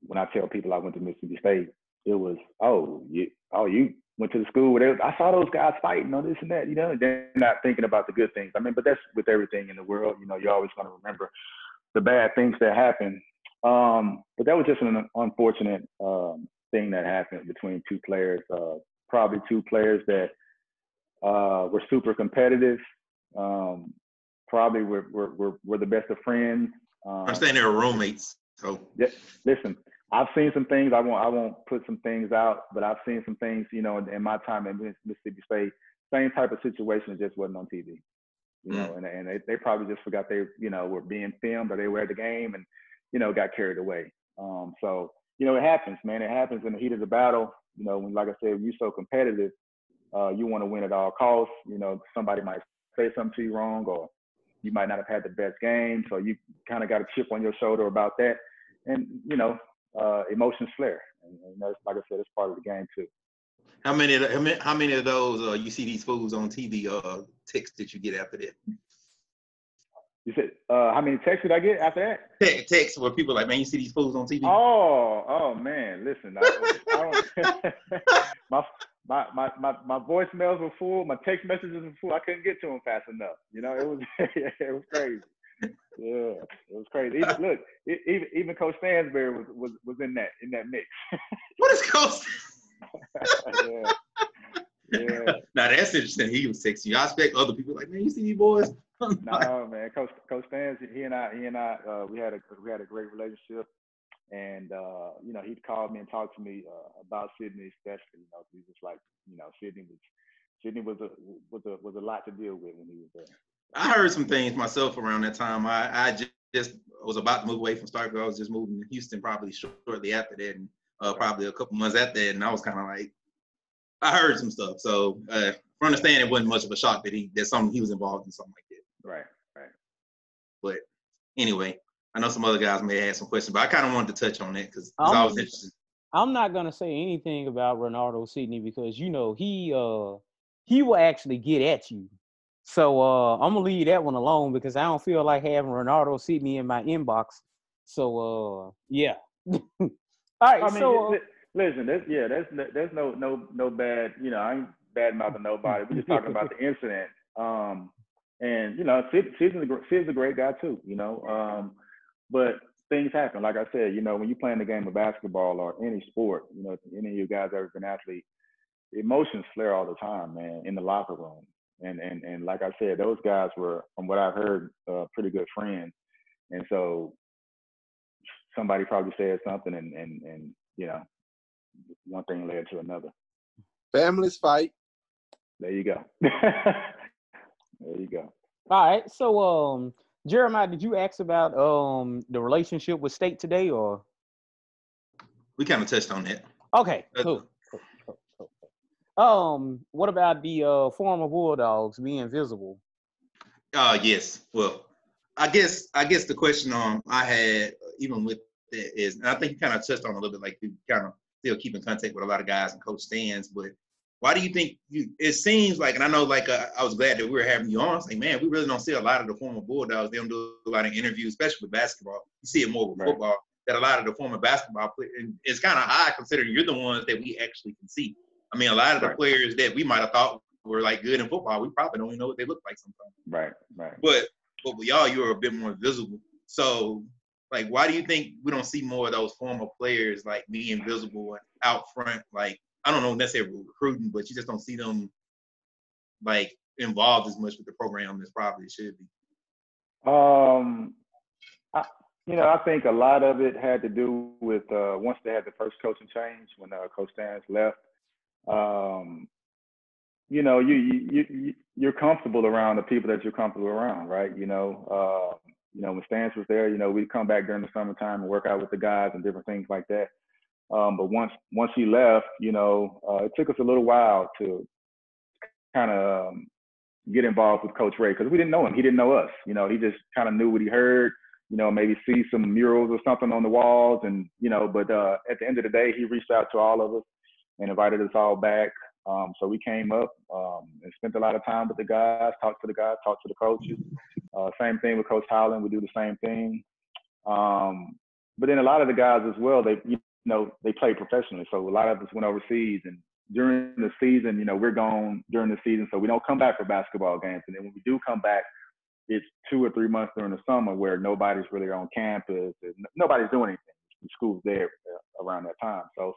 When I tell people I went to Mississippi State, it was, you went to the school where I saw those guys fighting on this and that, and they're not thinking about the good things. I mean, but that's with everything in the world. You're always going to remember the bad things that happen. But that was just an unfortunate thing that happened between two players, probably two players that were super competitive, probably were the best of friends. I'm saying they were roommates. So yeah, listen, I've seen some things. I won't put some things out, but I've seen some things, in my time in Mississippi State, same type of situation. It just wasn't on TV, and they probably just forgot they, were being filmed or they were at the game and, got carried away. So, it happens, man. It happens in the heat of the battle. When, like I said, you're so competitive, you want to win at all costs. Somebody might say something to you wrong, or you might not have had the best game. So you kind of got a chip on your shoulder about that. And, emotions flare. And that's, like I said, it's part of the game too. How many of those you see these fools on TV texts that you get after that? You said how many texts did I get after that? Texts where people like, man, you see these fools on TV. Oh man, listen, my voicemails were full, my text messages were full. I couldn't get to them fast enough. It was it was crazy. Yeah, it was crazy. Even Coach Stansberry was in that mix. What is Coach? Yeah. Now that's interesting. He was texting you. I expect other people like, man, you see these boys? No, man. Coach Stans, he and I, we had a great relationship, and he'd call me and talk to me about Sydney, especially. He was like, Sydney was a lot to deal with when he was there. I heard some things myself around that time. I just was about to move away from Starkville. I was just moving to Houston probably shortly after that, and probably a couple months after that, and I was kind of like, I heard some stuff. So from understanding, it wasn't much of a shock that he was involved in something like that. Right. But anyway, I know some other guys may have some questions, but I kind of wanted to touch on that because I was interested. I'm not gonna say anything about Renardo Sidney because he will actually get at you. So I'm gonna leave that one alone because I don't feel like having Renardo Sidney in my inbox. So yeah. All right. I mean, listen, there's no bad. I ain't bad mouthing nobody. We're just talking about the incident. And Sid's a great guy too. But things happen. Like I said, when you're playing the game of basketball or any sport, if any of you guys ever been athletes, emotions flare all the time, man, in the locker room. And like I said, those guys were, from what I've heard, pretty good friends. And so somebody probably said something, and one thing led to another. Families fight. There you go. There you go. All right. So Jeremiah, did you ask about the relationship with State today, or? We kind of touched on that. Okay, cool. What about the former Bulldogs being visible? Yes. Well, I guess the question I had even with that is, and I think you kind of touched on a little bit, like you kind of still keep in contact with a lot of guys and Coach Stans, but why do you think it seems like, and I know like I was glad that we were having you on, saying, man, we really don't see a lot of the former Bulldogs. They don't do a lot of interviews, especially with basketball. You see it more with football, that a lot of the former basketball players, and it's kind of odd considering you're the ones that we actually can see. I mean, a lot of the players that we might have thought were like good in football, we probably don't even know what they look like sometimes. Right. But with y'all, you're a bit more visible. So, like, why do you think we don't see more of those former players like being visible out front? Like, I don't know necessarily recruiting, but you just don't see them like involved as much with the program as probably should be. I think a lot of it had to do with once they had the first coaching change when Coach Stans left. You're comfortable around the people that you're comfortable around, right? When Stans was there, we'd come back during the summertime and work out with the guys and different things like that. But once he left, it took us a little while to kind of get involved with Coach Ray because we didn't know him. He didn't know us. He just kind of knew what he heard. Maybe see some murals or something on the walls, and But at the end of the day, he reached out to all of us and invited us all back. So we came up and spent a lot of time with the guys, talked to the coaches. Same thing with Coach Holland. We do the same thing. But then a lot of the guys as well, they played professionally. So a lot of us went overseas and during the season, we're gone during the season, so we don't come back for basketball games. And then when we do come back, it's 2 or 3 months during the summer where nobody's really on campus. And nobody's doing anything. The school's there around that time. So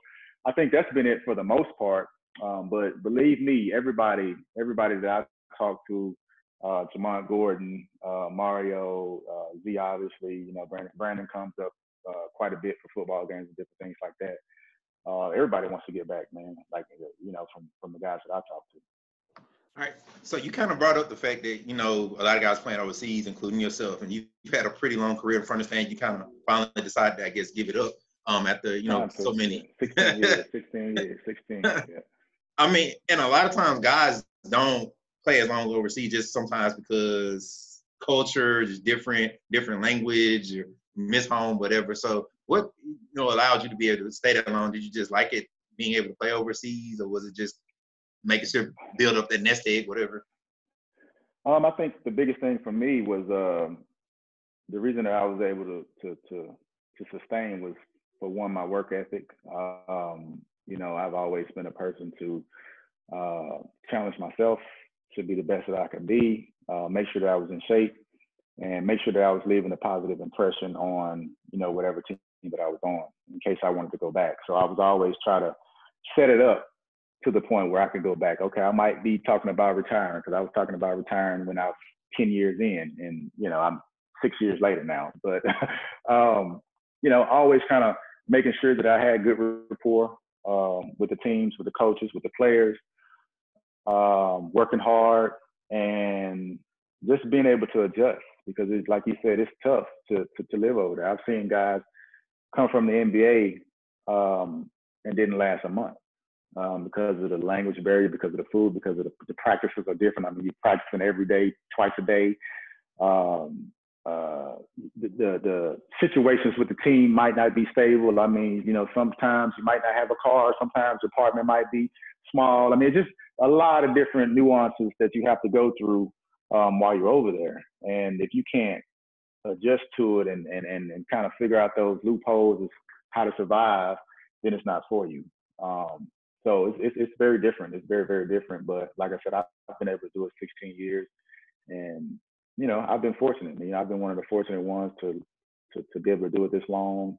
I think that's been it for the most part. But believe me, everybody that I talked to, Jamont Gordon, Mario, Z, obviously, Brandon comes up quite a bit for football games and different things like that. Everybody wants to get back, man. Like, from the guys that I talked to. All right. So you kind of brought up the fact that, a lot of guys playing overseas, including yourself, and you've had a pretty long career in front of stand. You kind of finally decided to, I guess, give it up after, so many. 16 years, 16 years, yeah. I mean, and a lot of times guys don't play as long overseas just sometimes because culture is different language, or miss home, whatever. So what, allowed you to be able to stay that long? Did you just like it being able to play overseas, or was it just making sure build up that nest egg, whatever? I think the biggest thing for me was the reason that I was able to sustain was, for one, my work ethic. I've always been a person to challenge myself to be the best that I could be, make sure that I was in shape, and make sure that I was leaving a positive impression on, whatever team that I was on in case I wanted to go back. So I was always try to set it up to the point where I could go back. Okay, I might be talking about retiring, because I was talking about retiring when I was 10 years in, and I'm 6 years later now. But always kind of making sure that I had good rapport with the teams, with the coaches, with the players, working hard, and just being able to adjust, because it's like you said, it's tough to live over there. I've seen guys come from the NBA and didn't last a month. Because of the language barrier, because of the food, because of the practices are different. I mean, you're practicing every day, twice a day. The situations with the team might not be stable. I mean, sometimes you might not have a car. Sometimes your apartment might be small. I mean, it's just a lot of different nuances that you have to go through while you're over there. And if you can't adjust to it and kind of figure out those loopholes of how to survive, then it's not for you. So it's very different. It's very, very different. But like I said, I've been able to do it 16 years, and I've been fortunate. I've been one of the fortunate ones to be able to do it this long.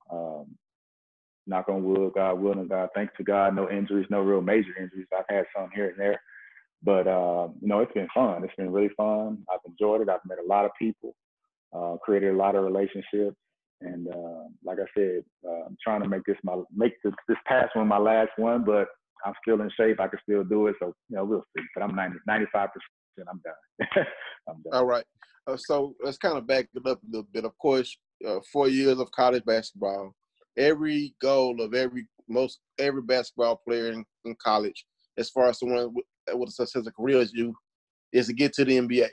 Knock on wood, God willing, God, thanks to God, no injuries, no real major injuries. I've had some here and there, but it's been fun. It's been really fun. I've enjoyed it. I've met a lot of people, created a lot of relationships. And like I said, I'm trying to make this past one my last one, but I'm still in shape. I can still do it. So, we'll see. But I'm 95%. I'm done. I'm done. All right. So let's kind of back it up a little bit. Of course, 4 years of college basketball. Every goal of every basketball player in college, as far as someone with a successful career as you, is to get to the NBA.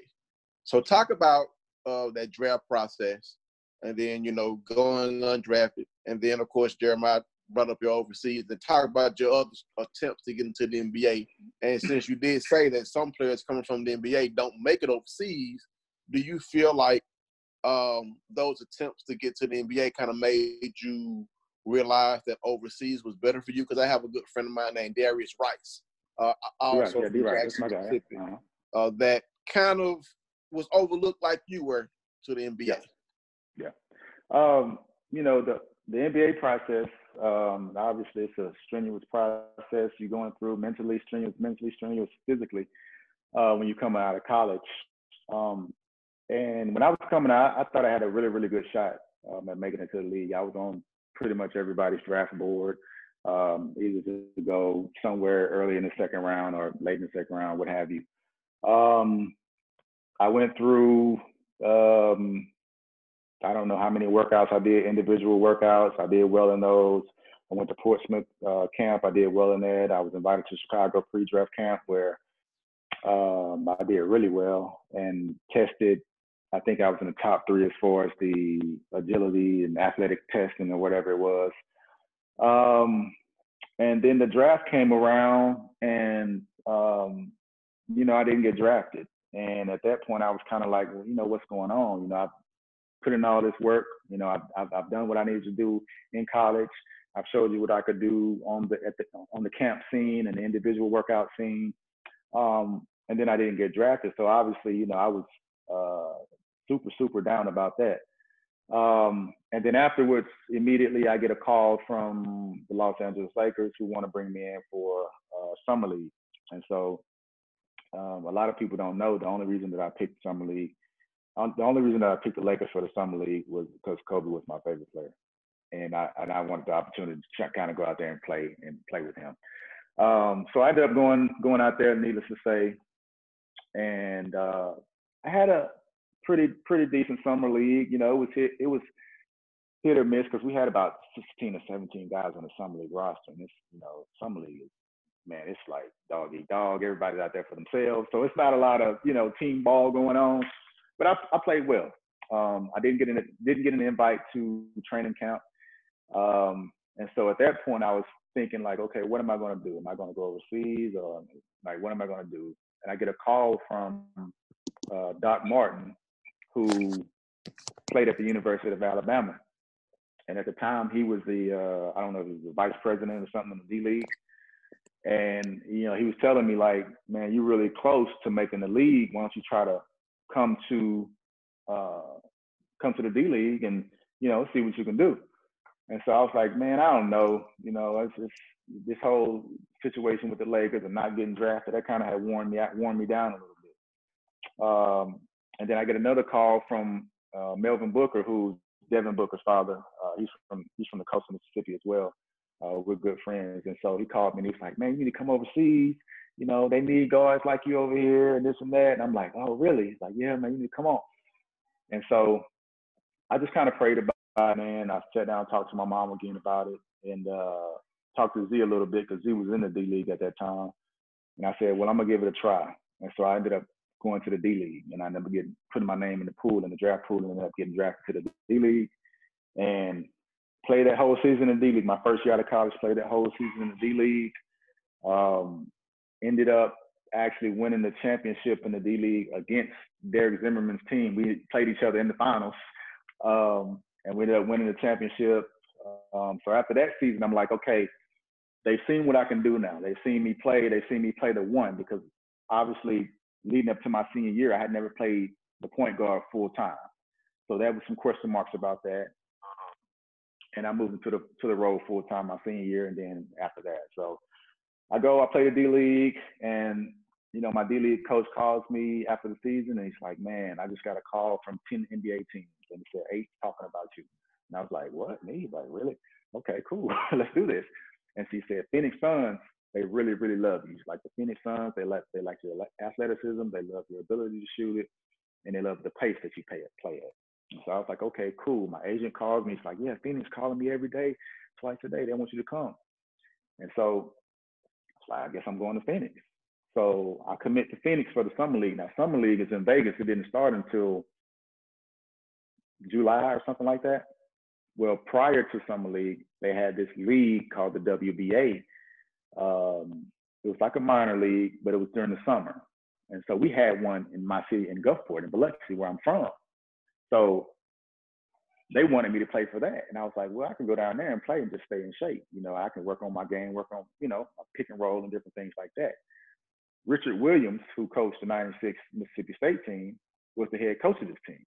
So talk about that draft process, and then, going undrafted. And then, of course, Jeremiah brought up your overseas, and talk about your other attempts to get into the NBA. And since you did say that some players coming from the NBA don't make it overseas, do you feel like those attempts to get to the NBA kind of made you realize that overseas was better for you? Because I have a good friend of mine named Darius Rice, also from Jackson, Mississippi, that kind of was overlooked like you were to the NBA. Yeah. The NBA process, obviously it's a strenuous process. You're going through mentally strenuous, physically, when you come out of college. And when I was coming out, I thought I had a really, really good shot at making it to the league. I was on pretty much everybody's draft board, either to go somewhere early in the second round or late in the second round, what have you. I went through, I don't know how many workouts I did, individual workouts. I did well in those. I went to Portsmouth camp. I did well in that. I was invited to Chicago pre-draft camp where I did really well and tested. I think I was in the top 3 as far as the agility and athletic testing or whatever it was. And then the draft came around, and I didn't get drafted. And at that point, I was kind of like, well, what's going on? put in all this work. You know, I've done what I needed to do in college. I've showed you what I could do on the camp scene and the individual workout scene. And then I didn't get drafted. So obviously, you know, I was super down about that. And then afterwards, immediately I get a call from the Los Angeles Lakers who want to bring me in for summer league. And so a lot of people don't know the only reason that I picked summer league, the only reason that I picked the Lakers for the summer league was because Kobe was my favorite player, and I wanted the opportunity to kind of go out there and play with him. So I ended up going out there, needless to say, and I had a pretty decent summer league. You know, it was hit or miss because we had about 16 or 17 guys on the summer league roster, and it's, you know, summer league is, man, it's like dog eat dog. Everybody's out there for themselves, so it's not a lot of, you know, team ball going on. But I played well. I didn't get an invite to training camp, and so at that point I was thinking like, okay, what am I going to do? Am I going to go overseas, or like what am I going to do? And I get a call from Doc Martin, who played at the University of Alabama, and at the time he was the I don't know if he was the vice president or something in the D League. And, you know, he was telling me like, man, you're really close to making the league. Why don't you try to come to the D League and, you know, see what you can do. And so I was like, man, I don't know. You know, it's just this whole situation with the Lakers and not getting drafted, that kind of had worn me down a little bit. And then I get another call from Melvin Booker, who's Devin Booker's father. He's from the coast of Mississippi as well. We're good friends. And so he called me and he was like, man, you need to come overseas. You know, they need guards like you over here and this and that. And I'm like, oh, really? He's like, yeah, man, you need to come on. And so I just kind of prayed about it, man. I sat down and talked to my mom again about it, and talked to Z a little bit because Z was in the D League at that time. And I said, well, I'm going to give it a try. And so I ended up going to the D League, and I ended up putting my name in the pool, in the draft pool, and ended up getting drafted to the D League. And played that whole season in the D League. My first year out of college, played that whole season in the D League. Ended up actually winning the championship in the D League against Derek Zimmerman's team. We played each other in the finals, and we ended up winning the championship. So after that season, I'm like, okay, they've seen what I can do now. They've seen me play. They've seen me play the one, because obviously leading up to my senior year, I had never played the point guard full time. So there was some question marks about that. And I moved into the role full time my senior year, and then after that, so I play the D League, and you know, my D League coach calls me after the season, and he's like, "Man, I just got a call from 10 NBA teams, and he said 8 talking about you." And I was like, "What? Me?" He's like, "Really? Okay, cool. Let's do this." And she said, "Phoenix Suns, they really love you. Like the Phoenix Suns, they like your athleticism, they love your ability to shoot it, and they love the pace that you play at." So I was like, okay, cool. My agent calls me. He's like, yeah, Phoenix calling me every day, twice a day. They want you to come. And so I was like, I guess I'm going to Phoenix. So I commit to Phoenix for the summer league. Now, summer league is in Vegas. It didn't start until July or something like that. Well, prior to summer league, they had this league called the WBA. It was like a minor league, but it was during the summer. And so we had one in my city in Gulfport, in Biloxi, where I'm from. So they wanted me to play for that. And I was like, well, I can go down there and play and just stay in shape. You know, I can work on my game, work on, you know, a pick and roll and different things like that. Richard Williams, who coached the 96 Mississippi State team, was the head coach of this team.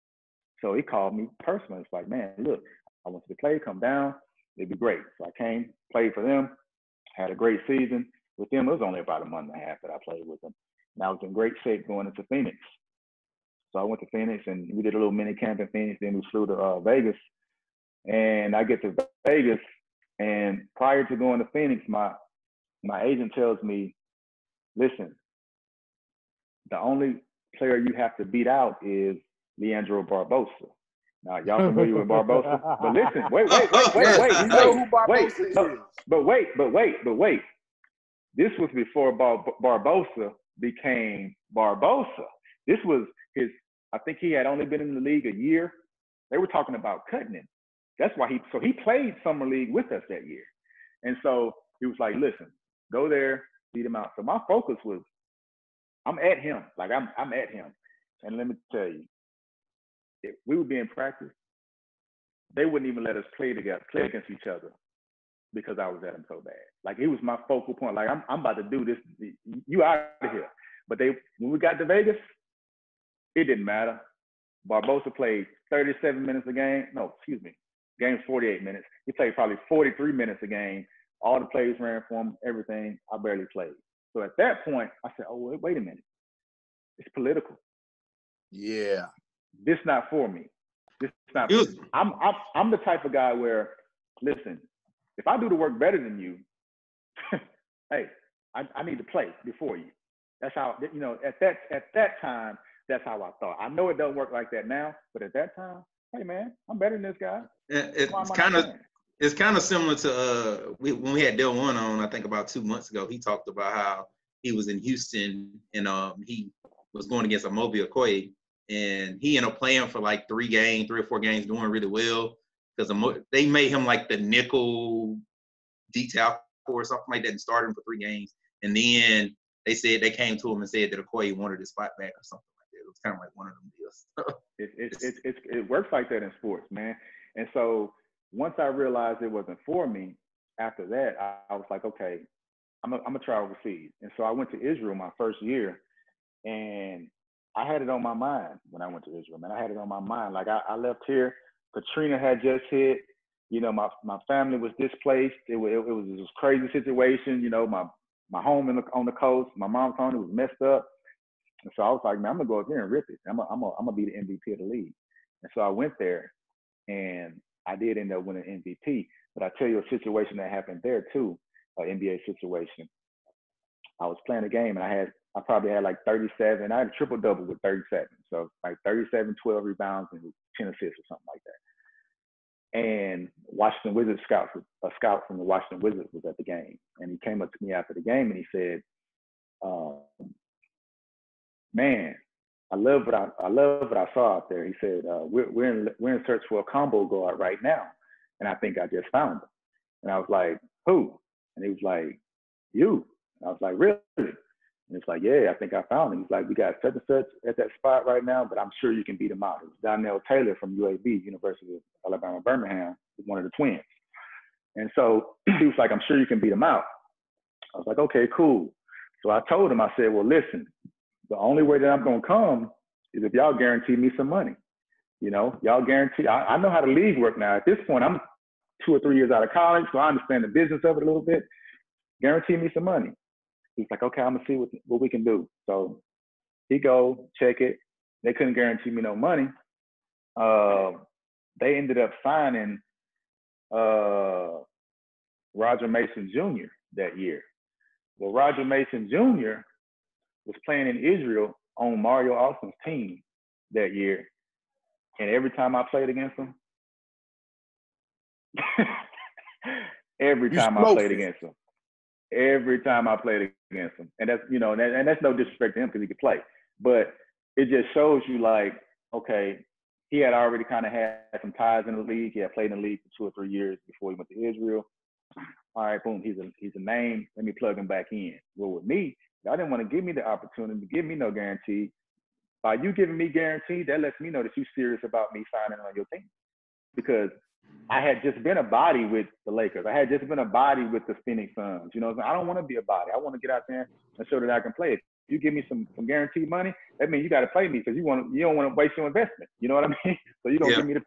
So he called me personally. It's like, man, look, I want you to play, come down. It'd be great. So I came, played for them, had a great season. With them, it was only about a month and a half that I played with them. And I was in great shape going into Phoenix. So I went to Phoenix, and we did a little mini camp in Phoenix. Then we flew to Vegas, and I get to Vegas, and prior to going to Phoenix, my agent tells me, listen, the only player you have to beat out is Leandro Barbosa. Now, y'all familiar with Barbosa? But listen, wait. We know who Barbosa is. But wait. This was before Barbosa became Barbosa. This was I think he had only been in the league a year. They were talking about cutting him. That's why he played summer league with us that year. And so he was like, listen, go there, beat him out. So my focus was, I'm at him. Like I'm at him. And let me tell you, we would be in practice they wouldn't even let us play against each other because I was at them so bad. Like it was my focal point. Like I'm about to do this. You out of here. But when we got to Vegas, it didn't matter. Barbosa played 37 minutes a game. No, excuse me. Game's 48 minutes. He played probably 43 minutes a game. All the plays ran for him, everything. I barely played. So at that point, I said, oh, wait a minute. It's political. Yeah. This not for me. This not for me. I'm the type of guy where, listen, if I do the work better than you, hey, I need to play before you. That's how, at that time, that's how I thought. I know it doesn't work like that now, but at that time, hey man, I'm better than this guy. It's kind of similar to when we had Del One on, I think about 2 months ago. He talked about how he was in Houston and he was going against Amobi Okoye, and he ended up playing for like 3 or 4 games, doing really well because they made him like the nickel detail or something like that and started him for 3 games. And then they said they came to him and said that Okoye wanted his spot back or something like that. It was kind of like one of them deals. It works like that in sports, man. And so once I realized it wasn't for me, after that, I was like, okay, I'm gonna try overseas. And so I went to Israel my first year, and I had it on my mind when I went to Israel, man. I had it on my mind. Like I left here, Katrina had just hit. My family was displaced. It was this crazy situation. My home on the coast, my mom's home, it was messed up. And so I was like, man, I'm gonna go up there and rip it. I'm gonna be the MVP of the league. And so I went there, and I did end up winning MVP. But I tell you a situation that happened there too, an NBA situation. I was playing a game, and I probably had like 37. I had a triple double with 37, so like 37, 12 rebounds, and 10 assists or something like that. And Washington Wizards a scout from the Washington Wizards was at the game, and he came up to me after the game and he said, "Man, I love what I saw out there." He said, "We're in search for a combo guard right now, and I think I just found him." And I was like, "Who?" And he was like, "You." And I was like, "Really?" And it's like, "Yeah, I think I found him." He's like, "We got such and such at that spot right now, but I'm sure you can beat him out." It was Donnell Taylor from UAB, University of Alabama, Birmingham, one of the twins. And so he was like, "I'm sure you can beat him out." I was like, "Okay, cool." So I told him, I said, "Well, listen, the only way that I'm going to come is if y'all guarantee me some money. Y'all guarantee, I know how the league work now. At this point, I'm 2 or 3 years out of college, so I understand the business of it a little bit. Guarantee me some money." He's like, "Okay, I'm gonna see what we can do." So he go check it. They couldn't guarantee me no money. They ended up signing Roger Mason Jr. that year. Well, Roger Mason Jr. was playing in Israel on Mario Austin's team that year, and every time I played against him, every time I played against him, and that's and that's no disrespect to him because he could play, but it just shows you like, okay, he had already kind of had some ties in the league. He had played in the league for 2 or 3 years before he went to Israel. All right, boom, he's a name. Let me plug him back in. Well, with me, y'all didn't want to give me the opportunity to give me no guarantee. By you giving me guarantee, that lets me know that you're serious about me signing on your team. Because I had just been a body with the Lakers. I had just been a body with the Phoenix Suns. I don't want to be a body. I want to get out there and show that I can play. If you give me some guaranteed money, that means you got to play me because you don't want to waste your investment. You know what I mean? So you're going to give me a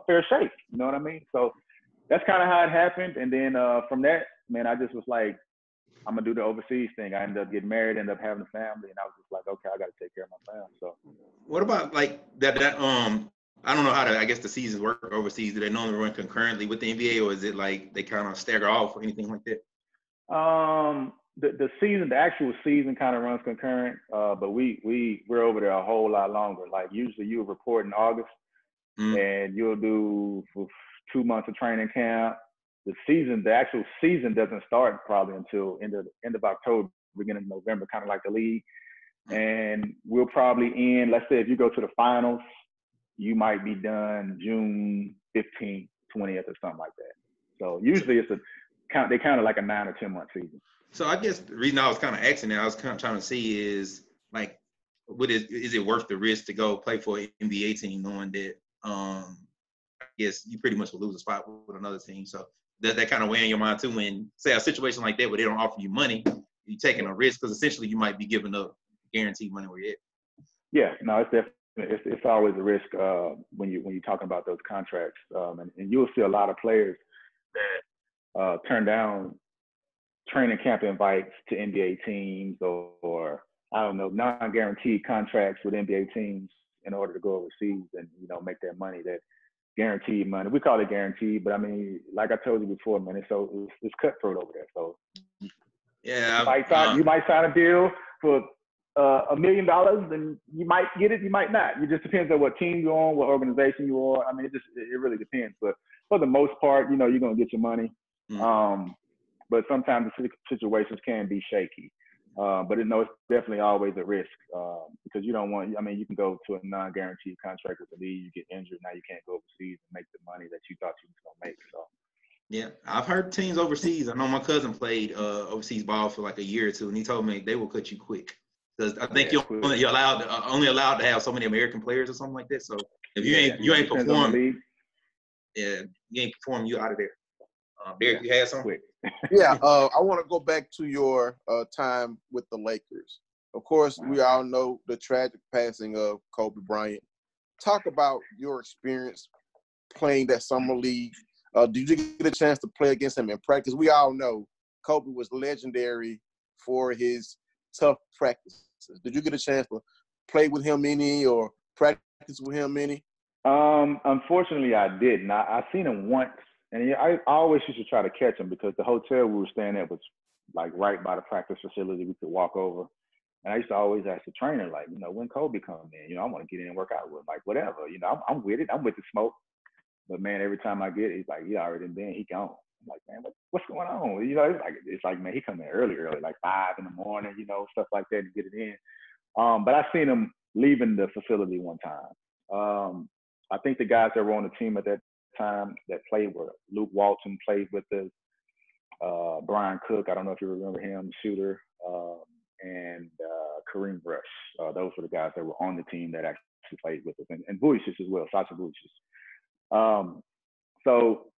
fair shake. You know what I mean? So that's kind of how it happened. And then from that, man, I just was like, I'm going to do the overseas thing. I ended up getting married, ended up having a family, and I was just like, okay, I got to take care of my family. So what about like that I don't know how I guess the seasons work overseas. Do they normally run concurrently with the NBA, or is it like they kind of stagger off or anything like that? The actual season kind of runs concurrent, but we're over there a whole lot longer. Like usually you'll report in August, and you'll do 2 months of training camp. The actual season doesn't start probably until end of October, beginning of November, kind of like the league. And we'll probably end, let's say if you go to the finals, you might be done June 15th, 20th, or something like that. So usually they count it like a 9 or 10 month season. So I guess the reason I was kind of asking that, I was kind of trying to see is like, is it worth the risk to go play for an NBA team knowing that, I guess you pretty much will lose a spot with another team. So that kind of weigh in your mind too when, say, a situation like that where they don't offer you money, you're taking a risk because essentially you might be giving up guaranteed money where you're at. Yeah, no, it's definitely it's always a risk when you're talking about those contracts, and you'll see a lot of players that turn down training camp invites to NBA teams or I don't know, non-guaranteed contracts with NBA teams in order to go overseas and make that money, that guaranteed money. We call it guaranteed, but I mean, like I told you before, man, it's cutthroat over there. So yeah, you might sign a deal for $1 million, and you might get it, you might not. It just depends on what team you're on, what organization you're on. I mean, it really depends. But for the most part, you're gonna get your money. Mm-hmm. But sometimes the situations can be shaky. But it's definitely always a risk because you don't want. I mean, you can go to a non-guaranteed contract with the league, you get injured, now you can't go overseas and make the money that you thought you was gonna make. So. Yeah, I've heard teams overseas. I know my cousin played overseas ball for like a year or two, and he told me they will cut you quick. Because I think you're only allowed to have so many American players or something like that. So if you ain't performing, you out of there. Derek, you had something? Yeah, I want to go back to your time with the Lakers. Of course, we all know the tragic passing of Kobe Bryant. Talk about your experience playing that summer league. Did you get a chance to play against him in practice? We all know Kobe was legendary for his tough practices. Did you get a chance to play with him any or practice with him any? Unfortunately, I didn't. I seen him once, and I always used to try to catch him because the hotel we were staying at was like right by the practice facility. We could walk over, and I used to always ask the trainer, like, when Kobe come in, I want to get in and work out with him, like whatever. I'm with it. I'm with the smoke. But man, every time I get it, he's like, already been. He gone. I'm like, man, what's going on? It's like, man, he come in early, like 5 in the morning, stuff like that to get it in. But I seen him leaving the facility one time. I think the guys that were on the team at that time that played were Luke Walton played with us, Brian Cook, I don't know if you remember him, shooter, and Kareem Rush. Those were the guys that were on the team that actually played with us, and Vujicic as well, Sasha Vujicic. So,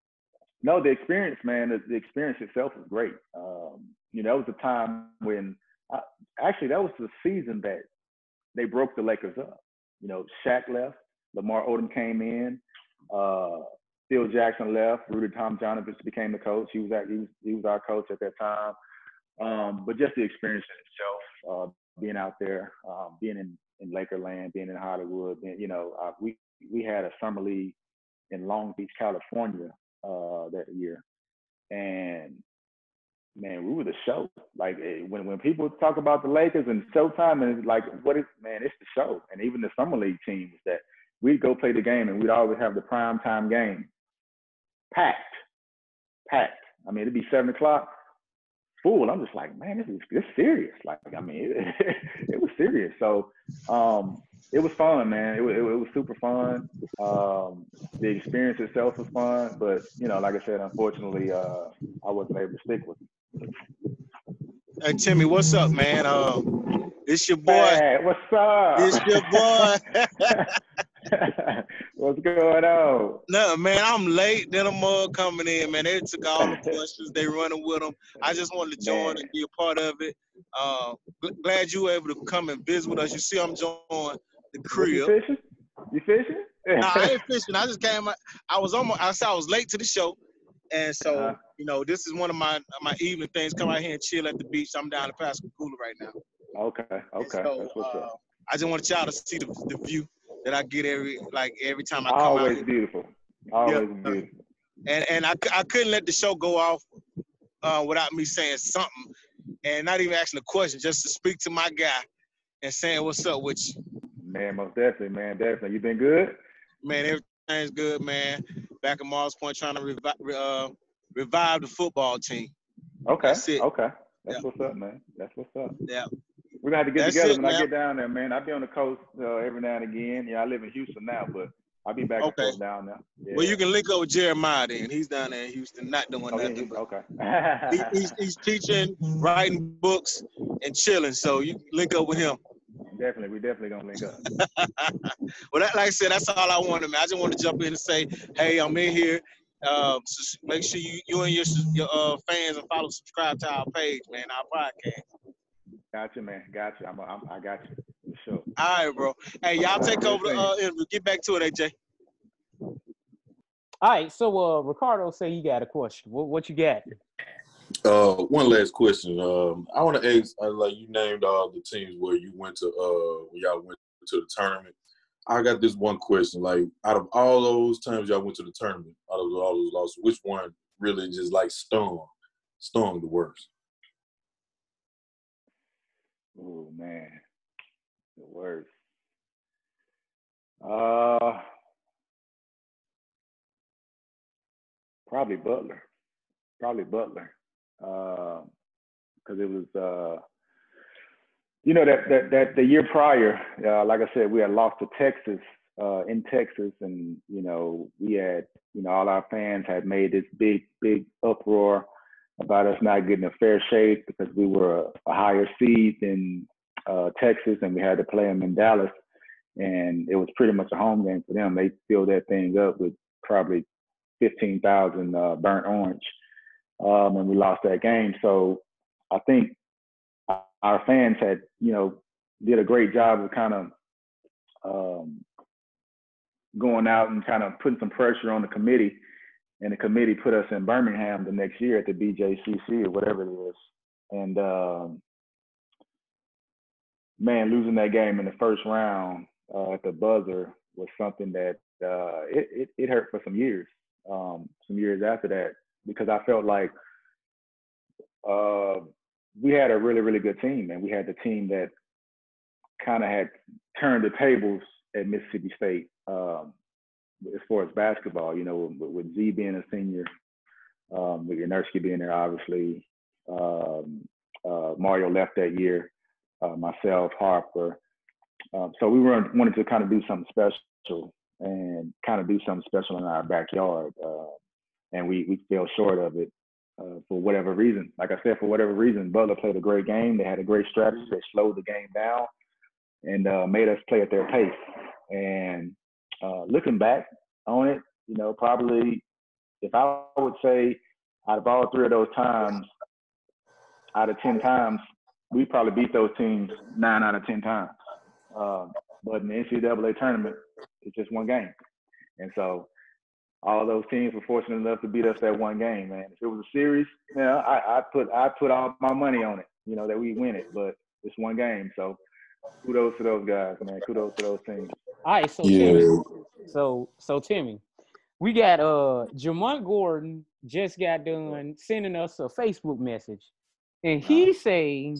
no, the experience, man, the experience itself was great. That was a time when, actually, that was the season that they broke the Lakers up. Shaq left, Lamar Odom came in, Phil Jackson left, Rudy Tomjanovich became the coach. He was our coach at that time. But just the experience in itself, being out there, being in Lakerland, being in Hollywood, we had a summer league in Long Beach, California, that year, and man, we were the show. Like when people talk about the Lakers and Showtime, and it's like, it's the show. And even the summer league teams that we'd go play the game, and we'd always have the prime time game packed. I mean, it'd be 7 o'clock. Full. I'm just like, man, this serious. Like, I mean, it was serious. So it was fun, man. It was super fun. The experience itself was fun, but like I said, unfortunately, I wasn't able to stick with it. Hey Timmy, what's up, man? It's your boy. Hey, what's up? It's your boy. What's going on? No, man, I'm late. Then I'm coming in, man. They took all the questions. They running with them. I just wanted to join and be a part of it. Glad you were able to come and visit with us. You see, I'm joining the crib. You fishing? Nah, I ain't fishing. I just came. I was late to the show, and so this is one of my evening things. Come out here and chill at the beach. I'm down in Pascagoula right now. Okay. So, that's what's up. I just want y'all to see the view that I get every time I come Always out here. Beautiful. Always beautiful. And I couldn't let the show go off without me saying something, and not even asking a question, just to speak to my guy and saying what's up with you. Man, most definitely, man. Definitely. You been good? Man, everything's good, man. Back at Mars Point trying to revive the football team. Okay. That's it. Okay. That's what's up, man. That's what's up. Yeah. We're going to have to get That's together it, when man. I get down there, man. I'll be on the coast every now and again. Yeah, I live in Houston now, but I'll be back and forth down there. Yeah. Well, you can link up with Jeremiah then. He's down there in Houston, not doing nothing. Okay. He's teaching, writing books, and chilling. So you can link up with him. Definitely, we definitely gonna link up. Well, like I said, that's all I wanted, man. I just want to jump in and say, hey, I'm in here. Make sure you and your fans and follow, subscribe to our page, man, our podcast. Gotcha, man. Gotcha. I got you for sure. All right, bro. Hey, y'all take over the interview. Get back to it, AJ. All right, so Ricardo say you got a question. What you got? One last question. I want to ask, like you named all the teams where you went to, when y'all went to the tournament. I got this one question. Like, out of all those times y'all went to the tournament, out of all those losses, which one really just like stung the worst? Oh man, the worst. Probably Butler. Because it was that the year prior, like I said, we had lost to Texas in Texas, and we had all our fans had made this big uproar about us not getting a fair shake because we were a higher seed than Texas, and we had to play them in Dallas, and it was pretty much a home game for them. They filled that thing up with probably 15,000 burnt orange, and we lost that game. So I think our fans had, did a great job of kind of going out and kind of putting some pressure on the committee, and the committee put us in Birmingham the next year at the BJCC or whatever it was. And man, losing that game in the first round at the buzzer was something that it hurt for some years after that, because I felt like we had a really, really good team, and we had the team that kind of had turned the tables at Mississippi State as far as basketball, with Z being a senior, with Yernerski being there, obviously. Mario left that year, myself, Harper. So we wanted to kind of do something special and kind of do something special in our backyard. And we fell short of it for whatever reason. Like I said, for whatever reason, Butler played a great game. They had a great strategy. They slowed the game down and made us play at their pace. And looking back on it, probably if I would say out of all three of those times, out of 10 times, we probably beat those teams 9 out of 10 times. But in the NCAA tournament, it's just one game. And so all those teams were fortunate enough to beat us that one game, man. If it was a series, I put all my money on it, that we win it. But it's one game. So kudos to those guys, man. Kudos to those teams. All right, so Timmy, so Timmy, we got Jamont Gordon just got done sending us a Facebook message, and he say,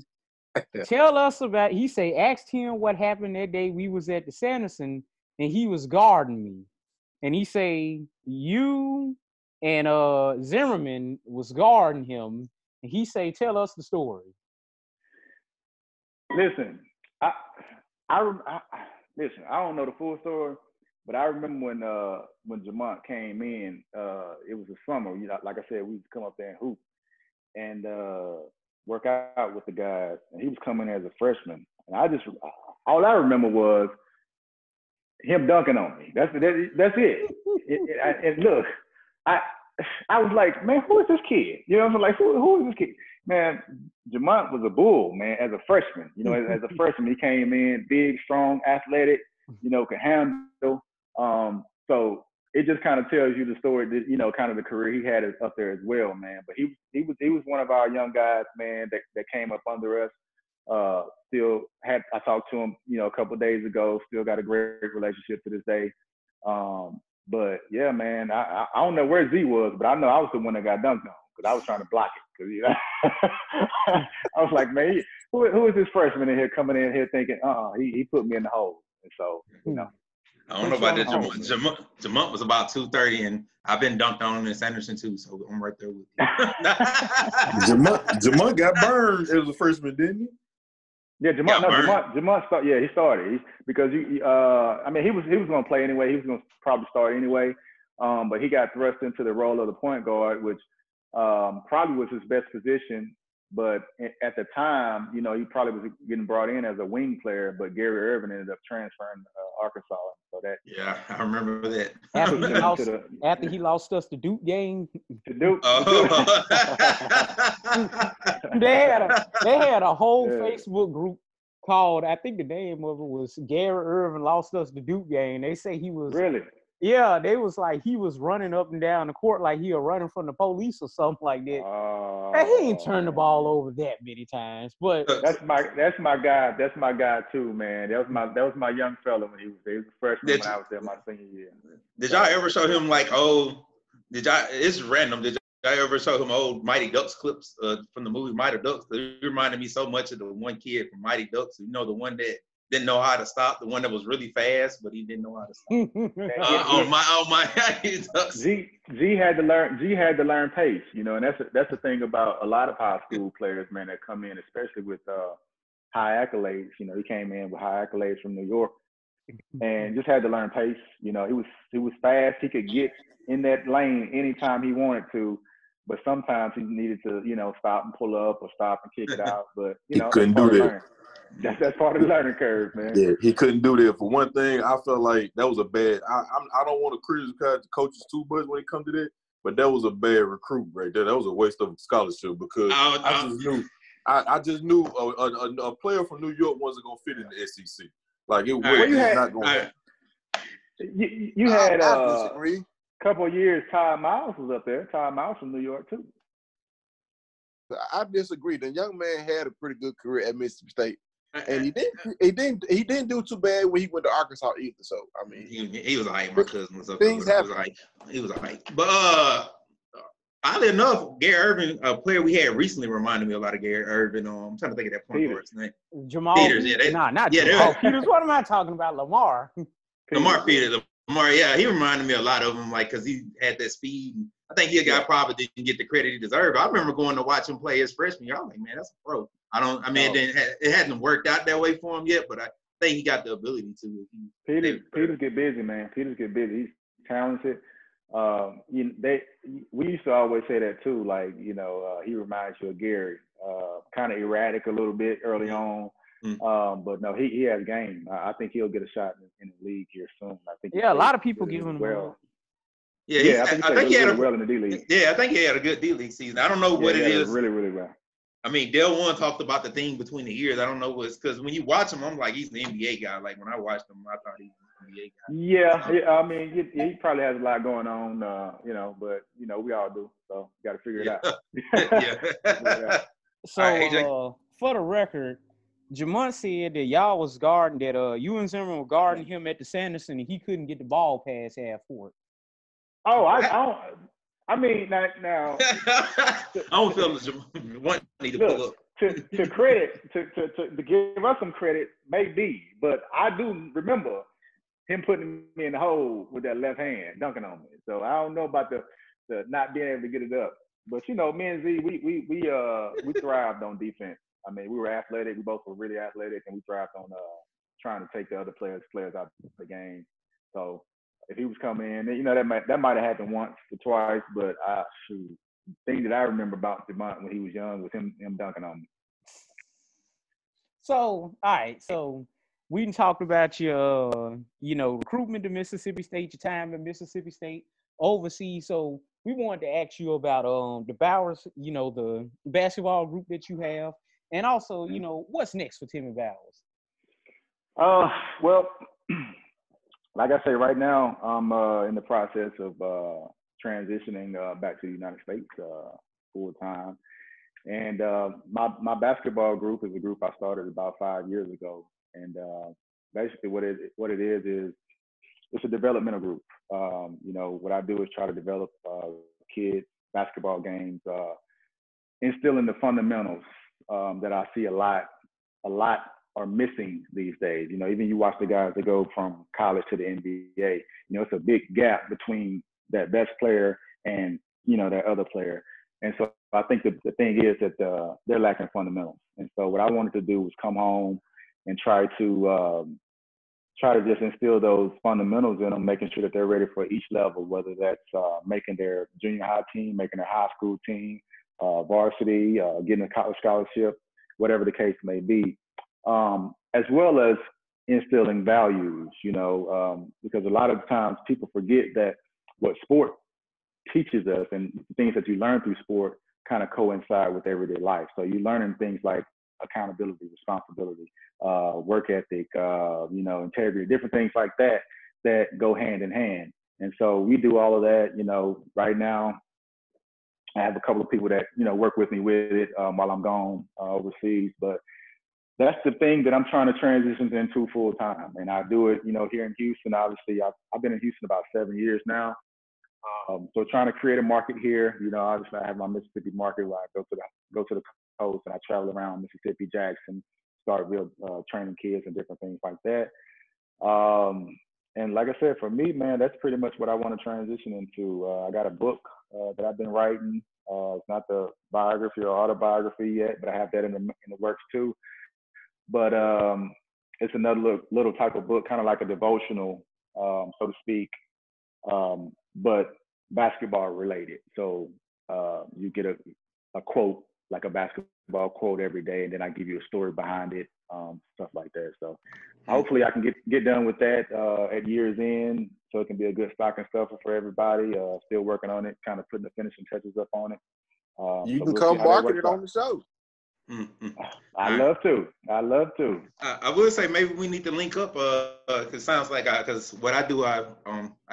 tell us about. He say, asked him what happened that day we was at the Sanderson, and he was guarding me, and he say you and Zimmerman was guarding him, and he say, tell us the story. Listen, listen, I don't know the full story, but I remember when Jamont came in, it was the summer. Like I said, we used to come up there and hoop and work out with the guys. And he was coming as a freshman, and all I remember was him dunking on me. That's it. And look, I was like, man, who is this kid? I'm like, who is this kid? Man, Jamont was a bull, man, as a freshman. As a freshman, he came in big, strong, athletic, could handle. So it just kind of tells you the story that, kind of the career he had up there as well, man. But he was one of our young guys, man, that came up under us. I talked to him, a couple of days ago, still got a great relationship to this day. But yeah, man, I don't know where Z was, but I know I was the one that got dunked on because I was trying to block it. Cause, I was like, man, who is this freshman in here coming in here thinking, he put me in the hole. And so, I don't know about that. Jamont was about 230, and I've been dunked on in Sanderson too, so I'm right there with you. Jamont got burned as a freshman, didn't he? Yeah, Jamont started. Yeah, he started because he was going to play anyway. He was going to probably start anyway, but he got thrust into the role of the point guard, which probably was his best position But at the time, you know, he probably was getting brought in as a wing player, but Gary Irvin ended up transferring to Arkansas. So that Yeah, I remember that. After he lost us the Duke game. To Duke. Oh. they had a whole Facebook group called, I think the name of it was Gary Irvin Lost Us the Duke game. They say he was really. Yeah, they was like he was running up and down the court like he was running from the police or something like that. And he ain't turned the ball over that many times, but that's my guy. That's my guy too, man. That was my young fella when he was a freshman when I was there my senior year. Did y'all ever show him like it's random. Did y'all ever show him old Mighty Ducks clips from the movie Mighty Ducks? It reminded me so much of the one kid from Mighty Ducks. You know, the one that didn't know how to stop, the one that was really fast, but he didn't know how to stop. On my Ducks. G had to learn pace, you know, and that's the thing about a lot of high school players, man, that come in, especially with high accolades. You know, he came in with high accolades from New York, and just had to learn pace. You know, he was fast. He could get in that lane anytime he wanted to, but sometimes he needed to, you know, stop and pull up or stop and kick it out. But you know, he couldn't do that. That's part of the learning curve, man. Yeah, he couldn't do that. For one thing, I felt like that was a bad. I don't want to criticize the coaches too much when it comes to that, but that was a bad recruit right there. That was a waste of a scholarship because I just knew a player from New York wasn't gonna fit in the SEC. Like it was not going. You had a couple of years. Ty Miles was up there. Ty Miles from New York too. I disagree. The young man had a pretty good career at Mississippi State. And he didn't do too bad when he went to Arkansas either. So I mean, he was alright. My cousin was up there. He was alright. But oddly enough, Gary Irvin, a player we had recently, reminded me a lot of Gary Irvin. I'm trying to think of that point guard's name. Jamal Peters. Not Jamal Peters. What am I talking about? Lamar. Lamar Peters. Lamar, yeah, he reminded me a lot of him, like, because he had that speed. I think he a guy probably didn't get the credit he deserved. I remember going to watch him play his freshman year. I was like, man, that's a pro. It hadn't worked out that way for him yet, but I think he got the ability to. Peters get busy, man. Peters get busy. He's talented. We used to always say that too. Like, you know, he reminds you of Gary. Kind of erratic a little bit early on. But no, he has game. I think he'll get a shot in the league here soon. I think. Yeah, a lot of people give him well. Yeah, I think he had well in the D League. Yeah, I think he had a good D League season. I don't know what it is. Really, really well. I mean, Dale One talked about the thing between the ears. I don't know what's because when you watch him, I'm like, he's the NBA guy. Like when I watched him, I thought he was the NBA guy. Yeah, I mean, he probably has a lot going on, you know, but you know, we all do. So got to figure it out. Yeah. So for the record, Jamont said that y'all was guarding that you and Zimmerman were guarding him at the Sanderson and he couldn't get the ball past half court. Oh, I mean, now. I don't feel want me to pull up. To credit, to give us some credit, maybe, but I do remember him putting me in the hole with that left hand, dunking on me. So I don't know about the not being able to get it up. But you know, me and Z, we thrived on defense. I mean, we were athletic. We both were really athletic, and we thrived on trying to take the other players out of the game. So if he was coming in, you know, that might have happened once or twice, but the thing that I remember about DeMont when he was young was him dunking on me. So, all right. So we done talked about your, recruitment to Mississippi State, your time at Mississippi State, overseas. So we wanted to ask you about the Bowers, the basketball group that you have, and also, what's next for Timmy Bowers? Well, like I say, right now I'm in the process of transitioning back to the United States full time, and my basketball group is a group I started about 5 years ago, and basically what it is it's a developmental group. What I do is try to develop kids basketball games, instilling the fundamentals that I see a lot are missing these days. Even you watch the guys that go from college to the NBA, it's a big gap between that best player and, that other player. And so I think the thing is that they're lacking fundamentals. And so what I wanted to do was come home and try to just instill those fundamentals in them, making sure that they're ready for each level, whether that's making their junior high team, making their high school team, varsity, getting a college scholarship, whatever the case may be, as well as instilling values, because a lot of times people forget that what sport teaches us and the things that you learn through sport kind of coincide with everyday life. So you're learning things like accountability, responsibility, work ethic, integrity, different things like that go hand in hand. And so we do all of that. Right now, I have a couple of people that, work with me with it while I'm gone overseas. But that's the thing that I'm trying to transition into full time. And I do it, here in Houston. Obviously, I've been in Houston about 7 years now. So trying to create a market here. Obviously, I have my Mississippi market where I go to the coast and I travel around Mississippi, Jackson, start real training kids and different things like that. And like I said, for me, man, that's pretty much what I want to transition into. I got a book that I've been writing. It's not the biography or autobiography yet, but I have that in the works too. But it's another little type of book, kind of like a devotional, so to speak, but basketball related. So you get a quote, like a basketball quote every day, and then I give you a story behind it, stuff like that. So hopefully I can get done with that at year's end, so it can be a good stocking stuffer for everybody. Still working on it, kind of putting the finishing touches up on it. You can come market it on the show. Mm-hmm. I love to. I would say maybe we need to link up. Cause it sounds like because what I do, I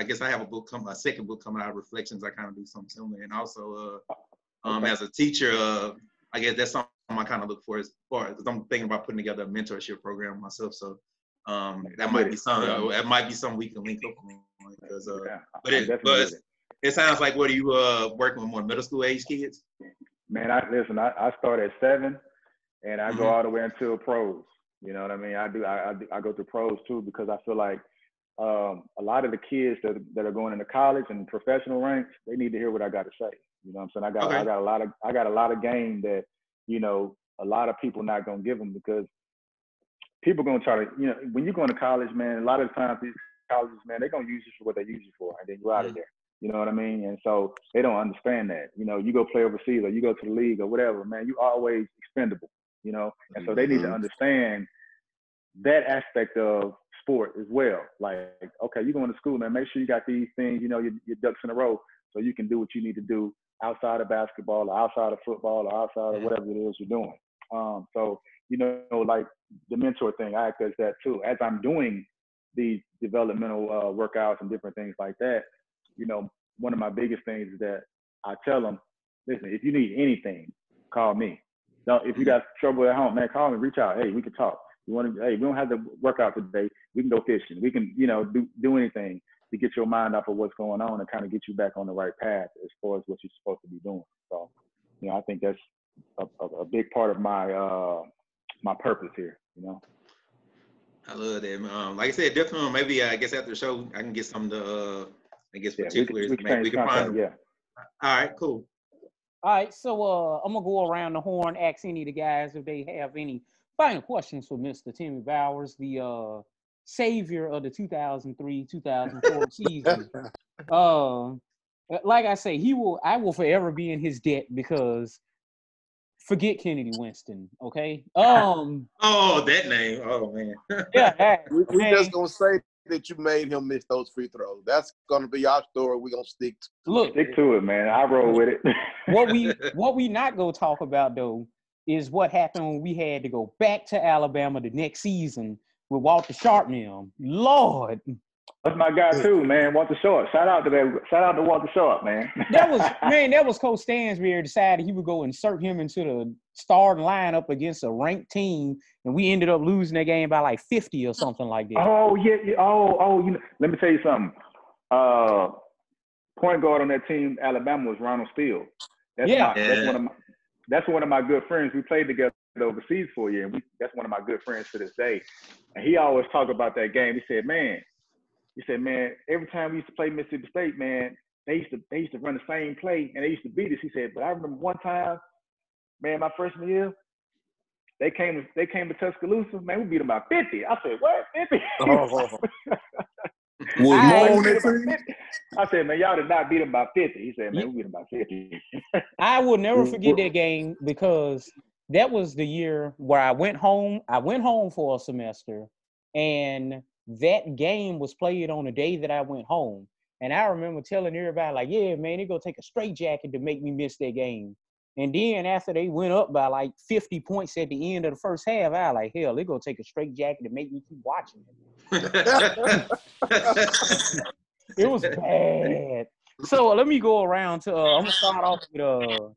guess I have a second book coming out, Reflections. I kind of do something similar, and also as a teacher, I guess that's something I kind of look for as far because I'm thinking about putting together a mentorship program myself. So that might be something. That might be something we can link up on. Because but it sounds like what are you working with more middle school age kids? Man, I start at 7 and I go all the way until pros. You know what I mean? I go to pros too, because I feel like a lot of the kids that are going into college and professional ranks, they need to hear what I got to say. You know what I'm saying? I got a lot of game that, a lot of people not gonna give them, because people gonna try to, when you're going to college, man, a lot of the times these colleges, man, they're gonna use you for what they use you for, and then you're out of there. You know what I mean? And so they don't understand that. You go play overseas or you go to the league or whatever, man, you always expendable, And so they need to understand that aspect of sport as well. Like, okay, you're going to school, man, make sure you got these things, your ducks in a row, so you can do what you need to do outside of basketball or outside of football or outside of whatever it is you're doing. So, like the mentor thing, I act as that too. As I'm doing these developmental workouts and different things like that, one of my biggest things is that I tell them, listen, if you need anything, call me. Now, if you got trouble at home, man, call me, reach out. Hey, we can talk. Hey, we don't have to work out today. We can go fishing. We can, do anything to get your mind off of what's going on and kind of get you back on the right path as far as what you're supposed to be doing. So, I think that's a big part of my my purpose here, I love that, man. Like I said, definitely, maybe I guess after the show, I can get some particulars. We can find them. Yeah. All right, cool. All right, so I'm gonna go around the horn, ask any of the guys if they have any final questions for Mr. Timmy Bowers, the savior of the 2003-2004 season. Like I say, I will forever be in his debt, because forget Kennedy Winston, okay? Oh, that name. Oh man. Yeah. We just gonna say that you made him miss those free throws. That's gonna be our story. We're gonna stick to it, man. I roll with it. What we not gonna talk about though is what happened when we had to go back to Alabama the next season with Walter Sharpman. Lord. That's my guy too, man. Walter Sharp. Shout out to Walter Sharp, man. That was Coach Stansberry decided he would go insert him into the starting lineup against a ranked team, and we ended up losing that game by like 50 or something like that. Oh yeah. Let me tell you something. Point guard on that team, Alabama, was Ronald Steele. That's one of my good friends. We played together overseas for a year, and that's one of my good friends to this day. And he always talked about that game. He said, man, every time we used to play Mississippi State, man, they used to run the same play and they used to beat us. He said, but I remember one time, man, my freshman year, they came to Tuscaloosa, man, we beat them by 50. I said, what? 50? I said, man, y'all did not beat them by 50. He said, man, we beat them by 50. I will never forget that game because that was the year where I went home. I went home for a semester, and that game was played on the day that I went home. And I remember telling everybody, like, yeah, man, they're going to take a straitjacket to make me miss that game. And then after they went up by like 50 points at the end of the first half, I was like, hell, they're going to take a straitjacket to make me keep watching it. It was bad. So let me go around to, I'm going to start off with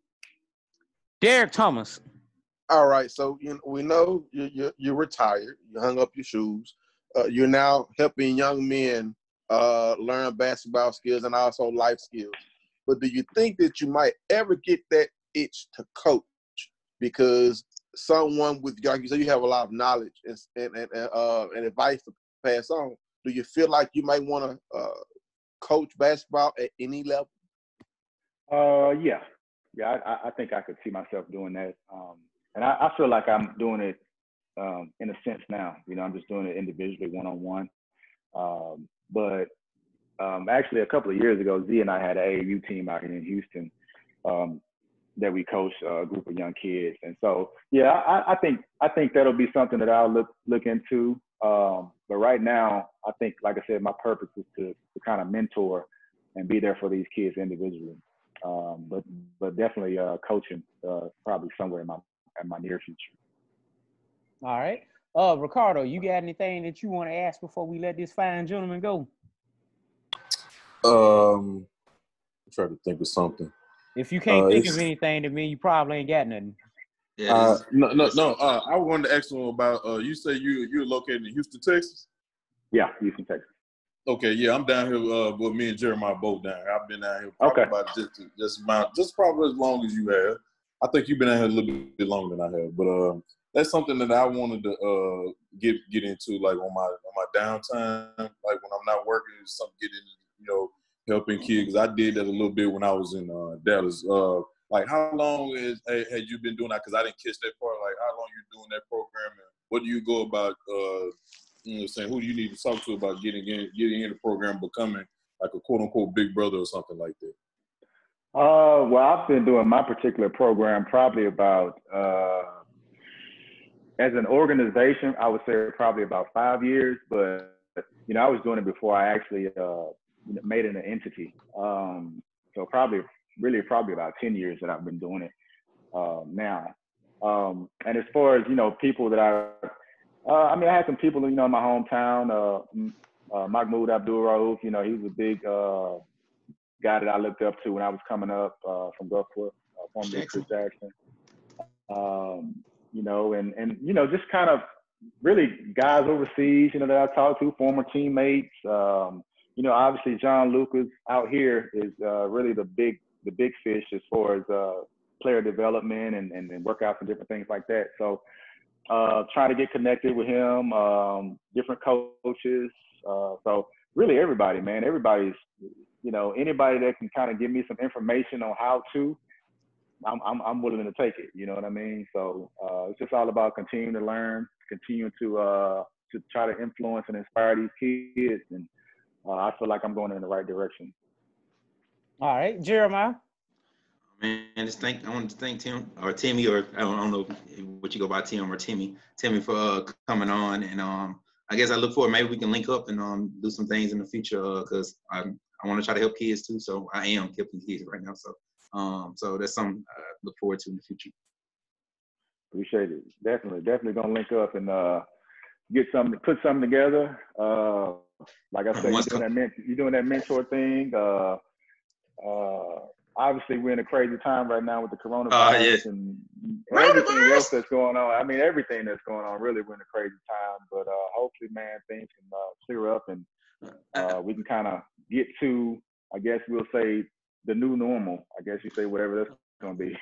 Derek Thomas. All right, so we know you're retired. You hung up your shoes. You're now helping young men learn basketball skills and also life skills. But do you think that you might ever get that itch to coach? Because someone with, like you said, you have a lot of knowledge and advice to pass on. Do you feel like you might want to coach basketball at any level? Yeah. I think I could see myself doing that. And I feel like I'm doing it in a sense now. You know, I'm just doing it individually, one-on-one. But actually, a couple of years ago, Z and I had an AAU team out here in Houston that we coached a group of young kids. And so, yeah, I think that'll be something that I'll look into. But right now, I think, like I said, my purpose is to kind of mentor and be there for these kids individually. But definitely coaching probably somewhere in my near future. All right. Ricardo, you got anything that you want to ask before we let this fine gentleman go? I'm trying to think of something. If you can't think of anything to me, you probably ain't got nothing. Yeah, no. I wanted to ask him about. You say you're located in Houston, Texas. Yeah, Houston, Texas. Okay, yeah, I'm down here. With me and Jeremiah both down here. I've been down here probably about just probably as long as you have. I think you've been out here a little bit longer than I have, but that's something that I wanted to get into, like on my downtime, like when I'm not working, is something get into, helping kids. I did that a little bit when I was in Dallas. Like, how long had you been doing that? Because I didn't catch that part. Like, how long you doing that program, and what do you go about? Saying who do you need to talk to about getting in the program, becoming like a quote unquote big brother or something like that? Well, I've been doing my particular program probably about as an organization, I would say probably about 5 years. But I was doing it before I actually made it an entity. So probably about 10 years that I've been doing it now. And as far as people that I had some people in my hometown. Mahmoud Abdul Rauf, he was a big guy that I looked up to when I was coming up from Gulfport, formerly Chris Jackson. And just kind of really guys overseas, that I talked to, former teammates. Obviously John Lucas out here is really the big fish as far as player development and workouts and different things like that. So trying to get connected with him, different coaches. So really everybody, man, everybody's, anybody that can kind of give me some information on how to, I'm willing to take it. You know what I mean? So it's just all about continuing to learn, continuing to try to influence and inspire these kids. And I feel like I'm going in the right direction. All right, Jeremiah. Man, I wanted to thank Tim or Timmy, or I don't know what you go by, Tim or Timmy for coming on. And I guess I look forward, maybe we can link up and do some things in the future, because I want to try to help kids too. So I am helping kids right now. So that's something I look forward to in the future. Appreciate it. Definitely gonna link up and put something together. Like I said, you're doing that mentor thing. Obviously, we're in a crazy time right now with the coronavirus and everything else that's going on. I mean, everything that's going on, really, we're in a crazy time. But hopefully, man, things can clear up and we can kind of get to, I guess we'll say, the new normal. I guess you say whatever that's going to be.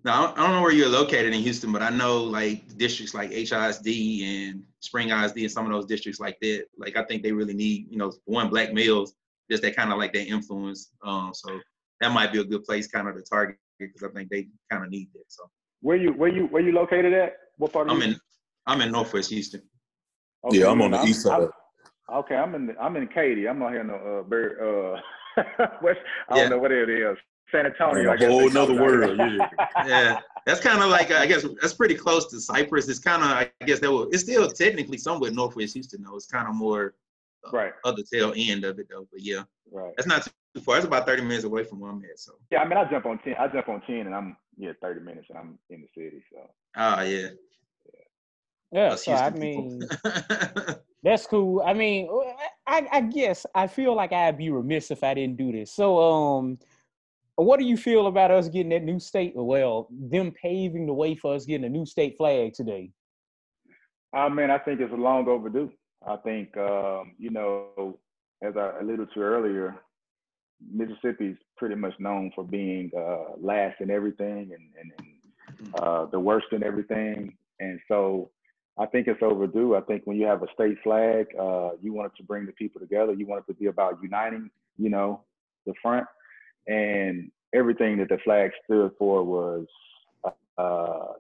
Now, I don't know where you're located in Houston, but I know like districts like HISD and Spring ISD and some of those districts like that. Like, I think they really need, black males, just that kind of like that influence. So that might be a good place kind of to target, because I think they kind of need that. So where you located at? What part of Houston? I'm in Northwest Houston. Okay, yeah, I'm on the east side. Okay, I'm in Katy. I'm not here no Which, I don't know what it is. San Antonio, a I guess. whole they call nother it out here. world, yeah. Yeah, that's kind of like I guess that's pretty close to Cyprus. It's kind of I guess it's still technically somewhat northwest Houston though. It's kind of more Right. other tail end of it though. But yeah, Right. that's not too far. It's about 30 minutes away from where I'm at. So Yeah, I mean, I jump on 10, and I'm 30 minutes, and I'm in the city. So. yeah. Yeah, Us so I Houston people. mean, that's cool. I mean, I guess I feel like I'd be remiss if I didn't do this. So, what do you feel about us getting that new state? Well, them paving the way for us getting a new state flag today. Man, I think it's long overdue. I think, you know, as I alluded to earlier, Mississippi's pretty much known for being last in everything and the worst in everything. And so I think it's overdue. I think when you have a state flag, you want it to bring the people together. You want it to be about uniting, you know, the front. And everything that the flag stood for was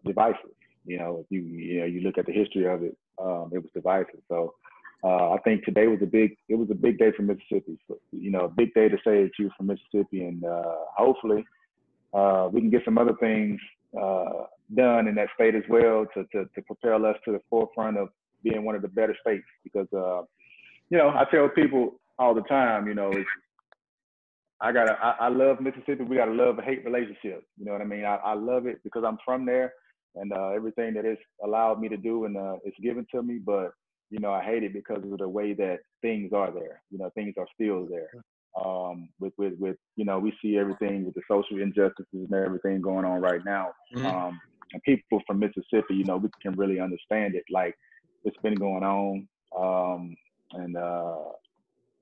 divisive. You know, if you look at the history of it, it was divisive. So I think today was a big day for Mississippi. So, you know, a big day to say that you're from Mississippi, and hopefully we can get some other things done in that state as well to propel us to the forefront of being one of the better states. Because you know, I tell people all the time, you know, I love Mississippi. We got a love-hate relationship. You know what I mean? I love it because I'm from there, and everything that it's allowed me to do and it's given to me. But you know, I hate it because of the way that things are there. You know, things are still there. With you know, we see everything with the social injustices and everything going on right now. Mm-hmm. And people from Mississippi, you know, we can really understand it. Like it's been going on, and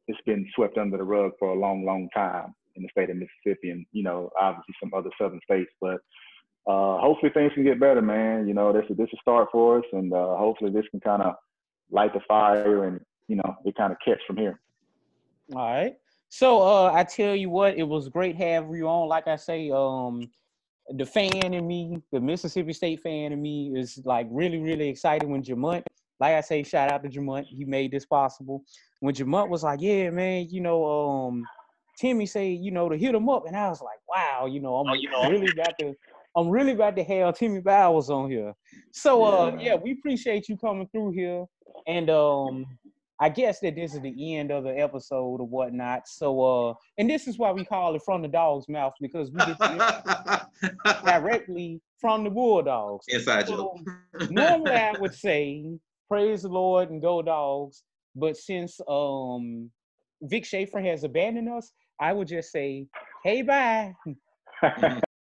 it's been swept under the rug for a long, long time in the state of Mississippi, and you know, obviously some other southern states. But hopefully things can get better, man. You know, this is a start for us, and hopefully this can kind of light the fire, and you know, it kind of catch from here. All right. So I tell you what, it was great having you on. Like I say, the fan in me, the Mississippi State fan in me is like really, really excited when Jamont, like I say, shout out to Jamont. He made this possible. When Jamont was like, yeah, man, you know, Timmy say, you know, to hit him up. And I was like, wow, you know, I'm really about to have Timmy Bowers on here. So yeah, we appreciate you coming through here. And I guess that this is the end of the episode or whatnot. So and this is why we call it From the Dog's Mouth, because we get to directly from the Bulldogs. Inside So joke. normally I would say praise the Lord and go Dogs, but since Vic Schaefer has abandoned us, I would just say, hey, bye.